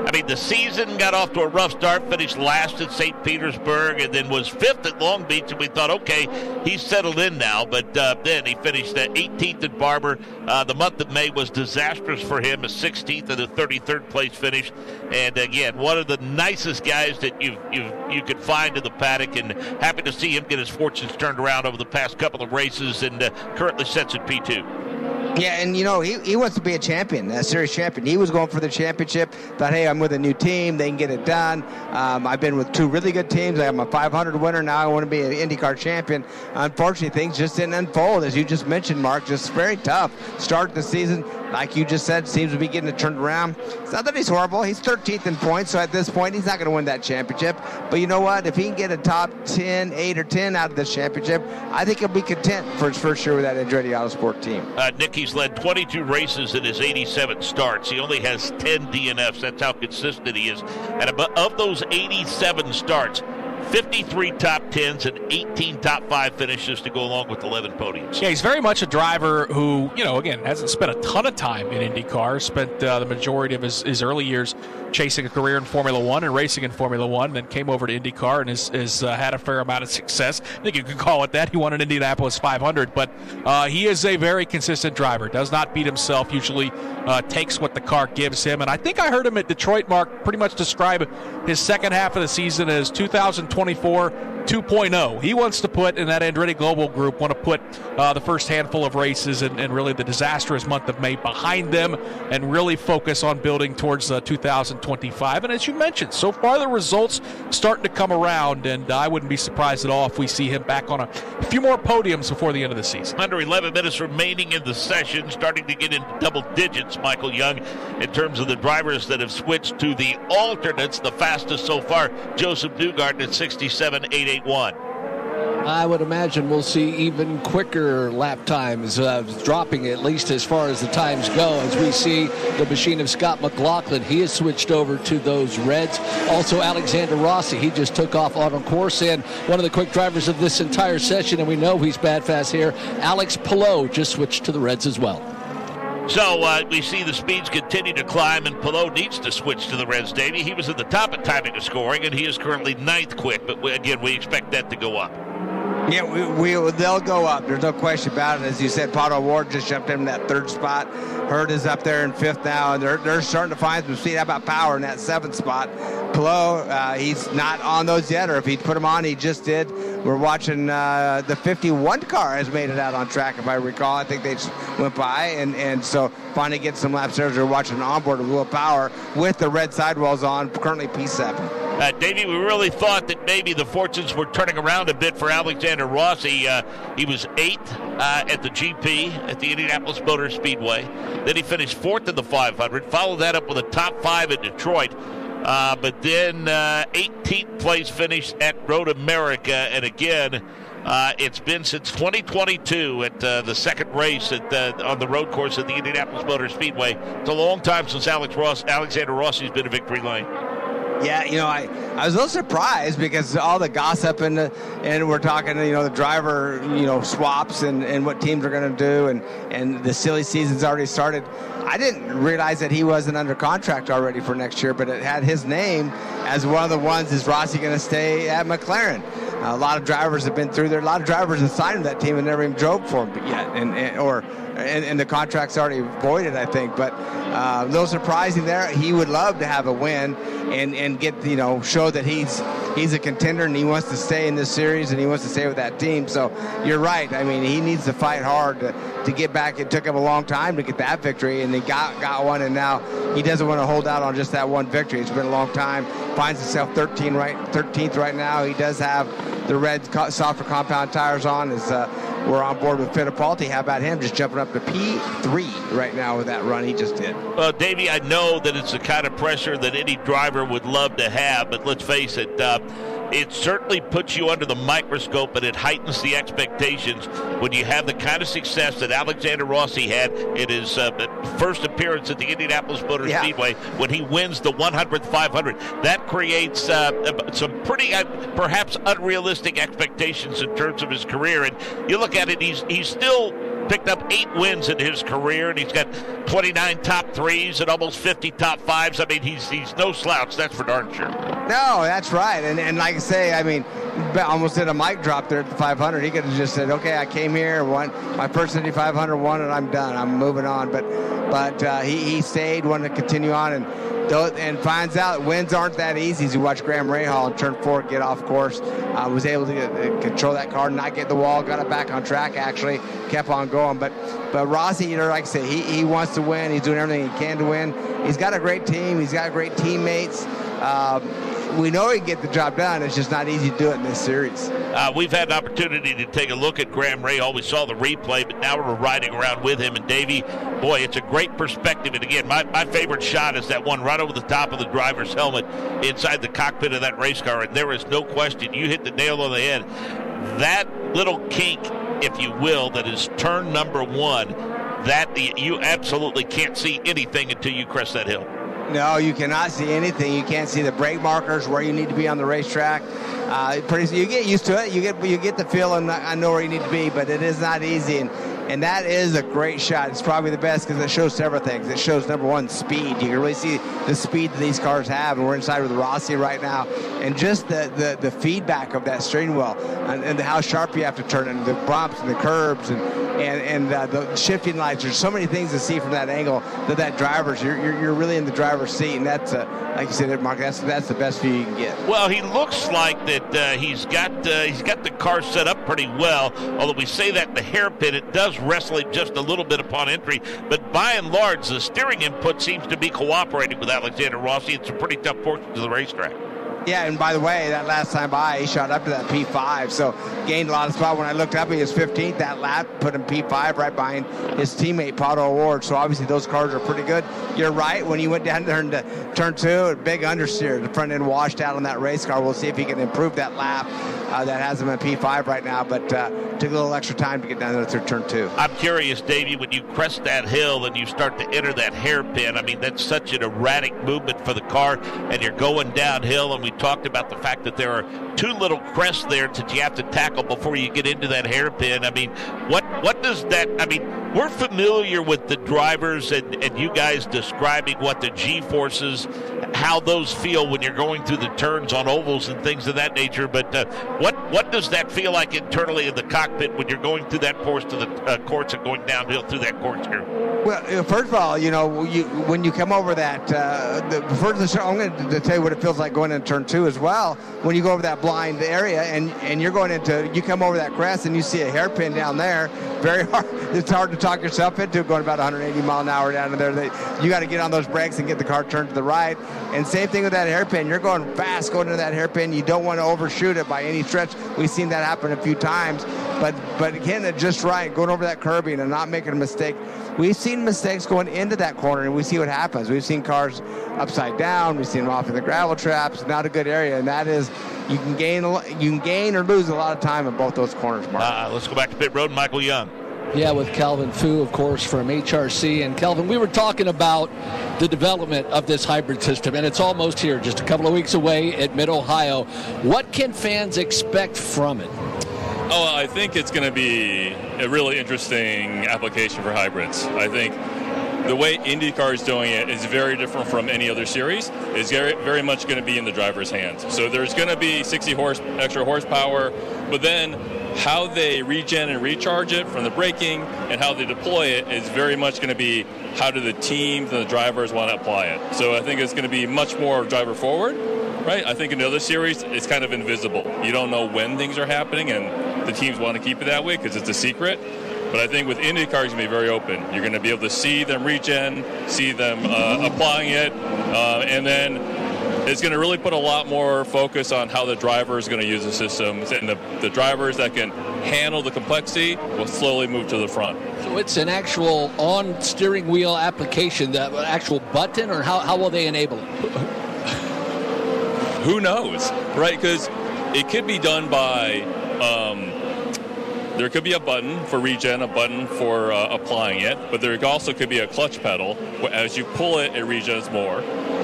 I mean, the season got off to a rough start, finished last at St. Petersburg, and then was 5th at Long Beach, and we thought, okay, he's settled in now. But then he finished 18th at Barber. The month of May was disastrous for him, a 16th and a 33rd place finish. And again, one of the nicest guys that you could find in the paddock, and happy to see him get his fortunes turned around over the past couple of races, and currently sits at P2. Yeah, and he wants to be a champion, a series champion. He was going for the championship. Thought, hey, I'm with a new team. They can get it done. I've been with 2 really good teams. I'm a 500 winner. Now I want to be an IndyCar champion. Unfortunately, things just didn't unfold. As you just mentioned, Mark, just very tough start the season. Like you just said, seems to be getting it turned around. It's not that he's horrible. He's 13th in points, so at this point, he's not going to win that championship. But you know what? If he can get a top 10, 8 or 10 out of this championship, I think he'll be content for his first year with that Andretti Autosport team. Nicky's led 22 races in his 87 starts. He only has 10 DNFs. That's how consistent he is. And of those 87 starts, 53 top 10s and 18 top 5 finishes to go along with 11 podiums. Yeah, he's very much a driver who, again, hasn't spent a ton of time in IndyCar, spent the majority of his early years chasing a career in Formula One and racing in Formula One, then came over to IndyCar and has had a fair amount of success. I think you could call it that. He won an Indianapolis 500, but he is a very consistent driver, does not beat himself, usually takes what the car gives him. And I think I heard him at Detroit, Mark, pretty much describe his second half of the season as 2024 2.0. He wants to put, in that Andretti Global group, the first handful of races and really the disastrous month of May behind them and really focus on building towards 2025. And as you mentioned, so far the results starting to come around, and I wouldn't be surprised at all if we see him back on a few more podiums before the end of the season. Under 11 minutes remaining in the session, starting to get into double digits, Michael Young, in terms of the drivers that have switched to the alternates. The fastest so far, Joseph Newgarden at 67.881. I would imagine we'll see even quicker lap times dropping, at least as far as the times go, as we see the machine of Scott McLaughlin. He has switched over to those reds. Also, Alexander Rossi, he just took off on course, and one of the quick drivers of this entire session, and we know he's bad fast here, Alex Palou just switched to the reds as well. So we see the speeds continue to climb, and Palou needs to switch to the reds, Davey. He was at the top of timing of scoring, and he is currently 9th quick, but we expect that to go up. Yeah, they'll go up. There's no question about it. As you said, Pato Ward just jumped in that 3rd spot. Hurt is up there in 5th now, and they're starting to find some speed. How about Power in that 7th spot? Palou, he's not on those yet, or if he put them on, he just did. We're watching the 51 car has made it out on track, if I recall. I think they just went by, and so finally getting some laps there. We're watching onboard of Will Power with the red sidewalls on, currently P7. Davey, we really thought that maybe the fortunes were turning around a bit for Alexander Rossi. He was 8th at the GP at the Indianapolis Motor Speedway. Then he finished 4th in the 500. Followed that up with a top 5 at Detroit. But then 18th place finish at Road America. And again, it's been since 2022 at the second race on the road course at the Indianapolis Motor Speedway. It's a long time since Alexander Rossi's been in victory lane. Yeah, I was a little surprised because all the gossip and we're talking, the driver, swaps and what teams are going to do, and the silly season's already started. I didn't realize that he wasn't under contract already for next year, but it had his name as one of the ones. Is Rossi going to stay at McLaren? A lot of drivers have been through there. A lot of drivers have signed that team and never even drove for him yet, and the contract's already voided, I think. But a little surprising there. He would love to have a win and get, show that he's a contender and he wants to stay in this series and he wants to stay with that team. So you're right. I mean, he needs to fight hard to get back. It took him a long time to get that victory, and he got one, and now he doesn't want to hold out on just that one victory. It's been a long time. Finds himself 13th right now. He does have the red softer compound tires on. We're on board with Fittipaldi. How about him just jumping up to P3 right now with that run he just did? Well, Davey, I know that it's the kind of pressure that any driver would love to have, but let's face it, it certainly puts you under the microscope, and it heightens the expectations when you have the kind of success that Alexander Rossi had in his first appearance at the Indianapolis Motor Speedway when he wins the 100th 500. That creates some pretty perhaps unrealistic expectations in terms of his career. And you look at it, he's still picked up 8 wins in his career, and he's got 29 top 3s and almost 50 top 5s. I mean, he's no slouch, that's for darn sure. No, that's right. And like I say, I mean, almost did a mic drop there at the 500. He could have just said, okay, I came here, won my first Indy 500, won, and I'm done. I'm moving on. But he stayed, wanted to continue on, and finds out wins aren't that easy. As you watch Graham Rahal in turn 4 get off course, was able to control that car, not get the wall, got it back on track, actually, kept on going. But Rossi, like I say, he wants to win. He's doing everything he can to win. He's got a great team. He's got great teammates. We know he can get the job done. It's just not easy to do it in this series. We've had an opportunity to take a look at Graham Rahal. We saw the replay, but now we're riding around with him. And Davey, boy, it's a great perspective. And again, my favorite shot is that one right over the top of the driver's helmet inside the cockpit of that race car. And there is no question, you hit the nail on the head. That little kink, if you will, that is turn number 1, that you absolutely can't see anything until you crest that hill. No, you cannot see anything. You can't see the brake markers where you need to be on the racetrack. You get used to it. You get the feel, and I know where you need to be, but it is not easy. And that is a great shot. It's probably the best because it shows several things. It shows, number 1, speed. You can really see the speed that these cars have, and we're inside with Rossi right now. And just the feedback of that steering wheel and how sharp you have to turn, and the bumps and the curbs and the shifting lights. There's so many things to see from that angle that driver's, you're really in the driver's seat, and that's like you said, Mark, that's the best view you can get. Well, he looks like that he's got the car set up pretty well. Although we say that in the hairpin, it does wrestle him just a little bit upon entry. But by and large, the steering input seems to be cooperating with Alexander Rossi. It's a pretty tough portion of the racetrack. Yeah, and by the way, that last time by, he shot up to that P5, so gained a lot of spot. When I looked up, he was 15th that lap, put him P5 right behind his teammate, Pato O'Ward. So obviously those cars are pretty good. You're right, when he went down there into turn 2, a big understeer. The front end washed out on that race car. We'll see if he can improve that lap. That has him at P5 right now, but took a little extra time to get down there through turn 2. I'm curious, Davey, when you crest that hill and you start to enter that hairpin, I mean, that's such an erratic movement for the car, and you're going downhill, and we talked about the fact that there are 2 little crests there that you have to tackle before you get into that hairpin. I mean, what does that, I mean, we're familiar with the drivers and you guys describing what the G-forces, how those feel when you're going through the turns on ovals and things of that nature, but what does that feel like internally in the cockpit when you're going through that course to the course and going downhill through that course here? Well, first of all, when you come over that, I'm going to tell you what it feels like going into turn 2 as well. When you go over that blind area and you're going into, you come over that crest and you see a hairpin down there, very hard. It's hard to talk yourself into going about 180 mile an hour down there. You got to get on those brakes and get the car turned to the right. And same thing with that hairpin. You're going fast going into that hairpin. You don't want to overshoot it by any stretch. We've seen that happen a few times. But again, it's just right, going over that curbing and not making a mistake. We've seen mistakes going into that corner, and we see what happens. We've seen cars upside down. We've seen them off in the gravel traps. Not a good area, and that is you can gain or lose a lot of time in both those corners, Mark. Let's go back to pit road. Michael Young. Yeah, with Calvin Fu, of course, from HRC. And Calvin, we were talking about the development of this hybrid system, and it's almost here, just a couple of weeks away at Mid-Ohio. What can fans expect from it? Oh, I think it's going to be a really interesting application for hybrids. I think the way IndyCar is doing it is very different from any other series. It's very much going to be in the driver's hands. So there's going to be 60 extra horsepower, but then how they regen and recharge it from the braking and how they deploy it is very much going to be how do the teams and the drivers want to apply it. So I think it's going to be much more driver forward, right? I think in the other series, it's kind of invisible. You don't know when things are happening, and the teams want to keep it that way because it's a secret. But I think with IndyCar, it's going to be very open. You're going to be able to see them regen, see them applying it, and then it's going to really put a lot more focus on how the driver is going to use the systems, and the drivers that can handle the complexity will slowly move to the front. So it's an actual on steering wheel application, the actual button, or how will they enable it? Who knows, right? Because it could be done by there could be a button for regen, a button for applying it, but there also could be a clutch pedal. As you pull it, it regens more.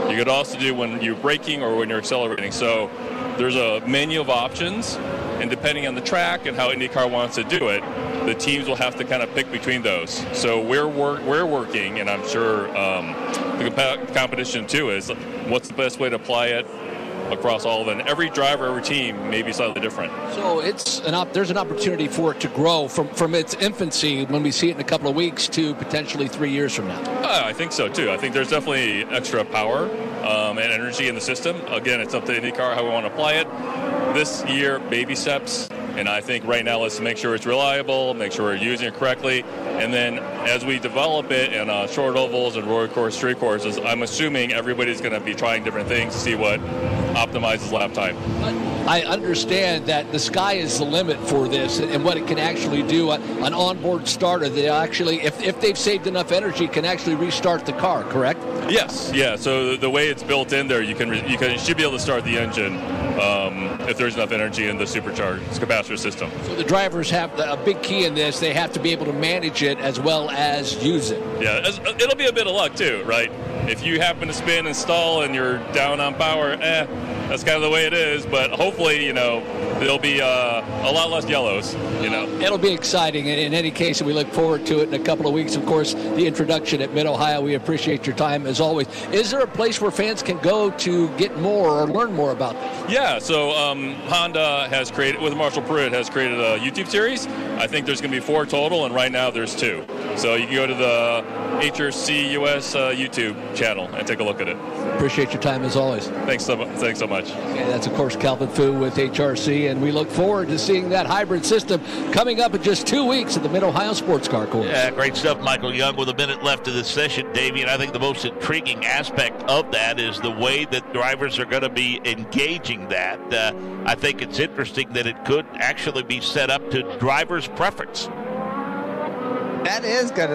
You could also do when you're braking or when you're accelerating. So there's a menu of options, and depending on the track and how IndyCar wants to do it, the teams will have to kind of pick between those. So we're working, and I'm sure the competition too is what's the best way to apply it across all of them. Every driver, every team may be slightly different. So there's an opportunity for it to grow from its infancy when we see it in a couple of weeks to potentially 3 years from now. I think so too. I think there's definitely extra power and energy in the system. Again, it's up to IndyCar how we want to apply it. This year, baby steps. And I think right now, let's make sure it's reliable, make sure we're using it correctly. And then as we develop it in short ovals and road course, street courses, I'm assuming everybody's going to be trying different things to see what optimizes lap time. I understand that the sky is the limit for this and what it can actually do. An onboard starter, they actually, if they've saved enough energy, can actually restart the car, correct? Yes, yeah. So the way it's built in there, you should be able to start the engine if there's enough energy in the supercharged capacitor system. So the drivers have a big key in this. They have to be able to manage it as well as use it. Yeah, it'll be a bit of luck too, right? If you happen to spin and stall and you're down on power, that's kind of the way it is. But hopefully, there'll be a lot less yellows, It'll be exciting. And in any case, we look forward to it in a couple of weeks. Of course, the introduction at Mid-Ohio. We appreciate your time as always. Is there a place where fans can go to get more or learn more about this? Yeah, so Honda has created, with Marshall Pruitt, has created a YouTube series. I think there's going to be 4 total, and right now there's 2. So you can go to the HRC US YouTube channel and take a look at it. Appreciate your time as always. Thanks so much. Okay, that's, of course, Calvin Fu with HRC, and we look forward to seeing that hybrid system coming up in just 2 weeks at the Mid-Ohio Sports Car Course. Yeah, great stuff, Michael Young, with a minute left of this session, Davey, and I think the most intriguing aspect of that is the way that drivers are going to be engaging that. I think it's interesting that it could actually be set up to drivers' preference. That is good.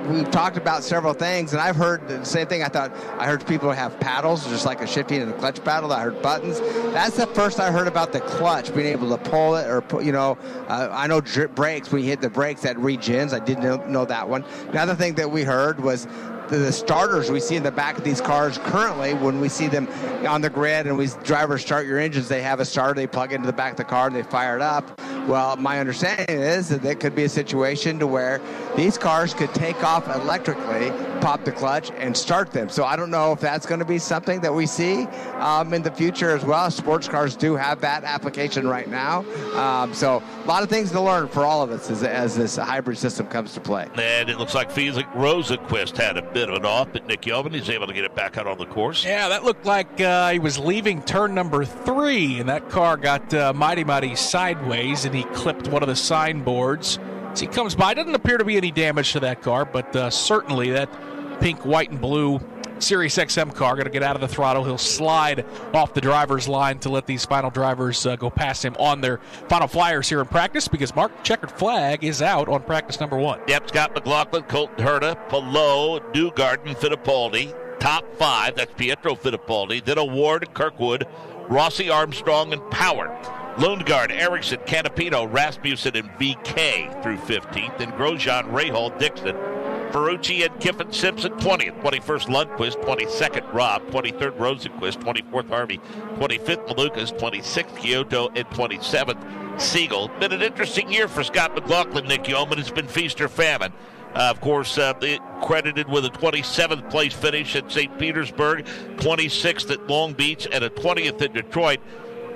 We've talked about several things, and I've heard the same thing. I heard people have paddles, just like a shifting and a clutch paddle. I heard buttons. That's the first I heard about the clutch, being able to pull it, or I know brakes, when you hit the brakes, that regens. I didn't know that one. Another thing that we heard was the starters we see in the back of these cars currently, when we see them on the grid and drivers start your engines, they have a starter, they plug into the back of the car and they fire it up. Well, my understanding is that there could be a situation to where these cars could take off electrically, pop the clutch, and start them. So I don't know if that's going to be something that we see in the future as well. Sports cars do have that application right now. So a lot of things to learn for all of us as this hybrid system comes to play. And it looks like Felix Rosenquist had a bit of an off, but Nick Yeoman is able to get it back out on the course. Yeah, that looked like he was leaving turn number 3, and that car got mighty sideways, and he clipped one of the signboards. As he comes by, doesn't appear to be any damage to that car, but certainly that pink, white, and blue Sirius XM car going to get out of the throttle. He'll slide off the driver's line to let these final drivers go past him on their final flyers here in practice, because Mark, checkered flag is out on practice number 1. Yep, Scott McLaughlin, Colton Herta, Palou, Newgarden, Fittipaldi. Top 5, that's Pietro Fittipaldi. Then Award, Kirkwood, Rossi, Armstrong, and Power. Lundgaard, Ericsson, Canapino, Rasmussen, and VK through 15th. Then Grosjean, Rahal, Dixon, Ferrucci, and Kiffin, Simpson, 20th. 21st, Lundqvist. 22nd, Robb. 23rd, Rosenquist. 24th, Harvey. 25th, Malukas. 26th, Kyoto. And 27th, Siegel. Been an interesting year for Scott McLaughlin, Nick Yeoman. It's been feast or famine. Of course, credited with a 27th place finish at St. Petersburg, 26th at Long Beach, and a 20th at Detroit.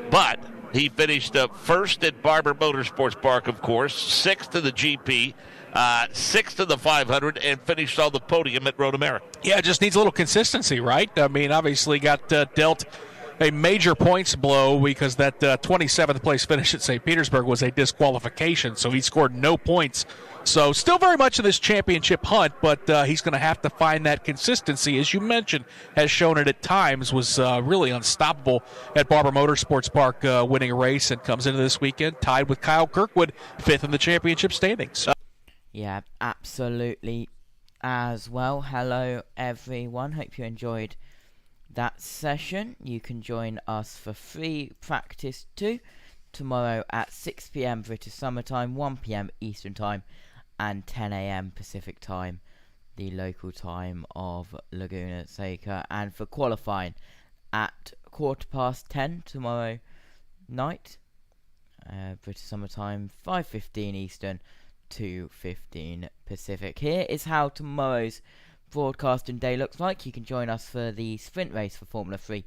But he finished first at Barber Motorsports Park, of course, 6th in the GP, 6th in the 500, and finished on the podium at Road America. Yeah, it just needs a little consistency, right? I mean, obviously got dealt a major points blow because that 27th place finish at St. Petersburg was a disqualification, so he scored no points. So still very much in this championship hunt, but he's going to have to find that consistency. As you mentioned, has shown it at times, was really unstoppable at Barber Motorsports Park, winning a race, and comes into this weekend tied with Kyle Kirkwood, 5th in the championship standings. Yeah, absolutely as well. Hello, everyone. Hope you enjoyed that session, you can join us for free practice 2 tomorrow at 6 p.m. British Summer Time, 1 p.m. Eastern Time, and 10 a.m. Pacific Time, the local time of Laguna Seca. And for qualifying at 10:15 tomorrow night, British Summer Time, 5:15 Eastern, 2:15 Pacific. Here is how tomorrow's broadcasting day looks like. You can join us for the sprint race for Formula 3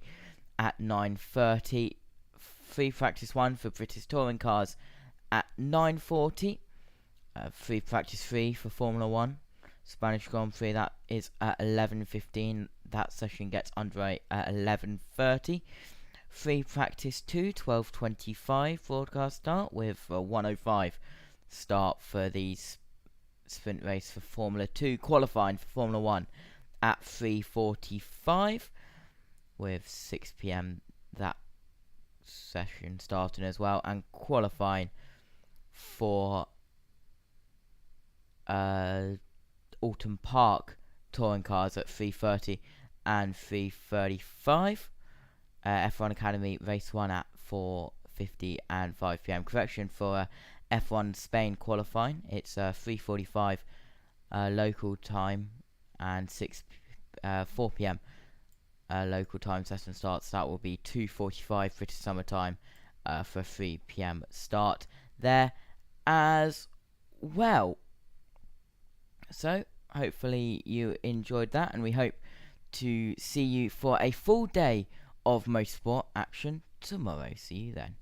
at 9:30. Free practice 1 for British touring cars at 9:40. Free practice 3 for Formula 1 Spanish Grand Prix, that is at 11:15. That session gets underway at 11:30. Free practice 2, 12:25 broadcast start with a 1:05 start for the sprint race for Formula 2. Qualifying for Formula 1 at 3:45 with 6 p.m. that session starting as well, and qualifying for Alton Park touring cars at 3:30 and 3:35. F1 Academy race 1 at 4:50 and 5 p.m. Correction for F1 Spain qualifying, it's 3:45 local time and 4 p.m. Local time session starts. That will be 2:45 British Summer Time for 3 p.m. start there as well. So hopefully you enjoyed that, and we hope to see you for a full day of motorsport action tomorrow. See you then.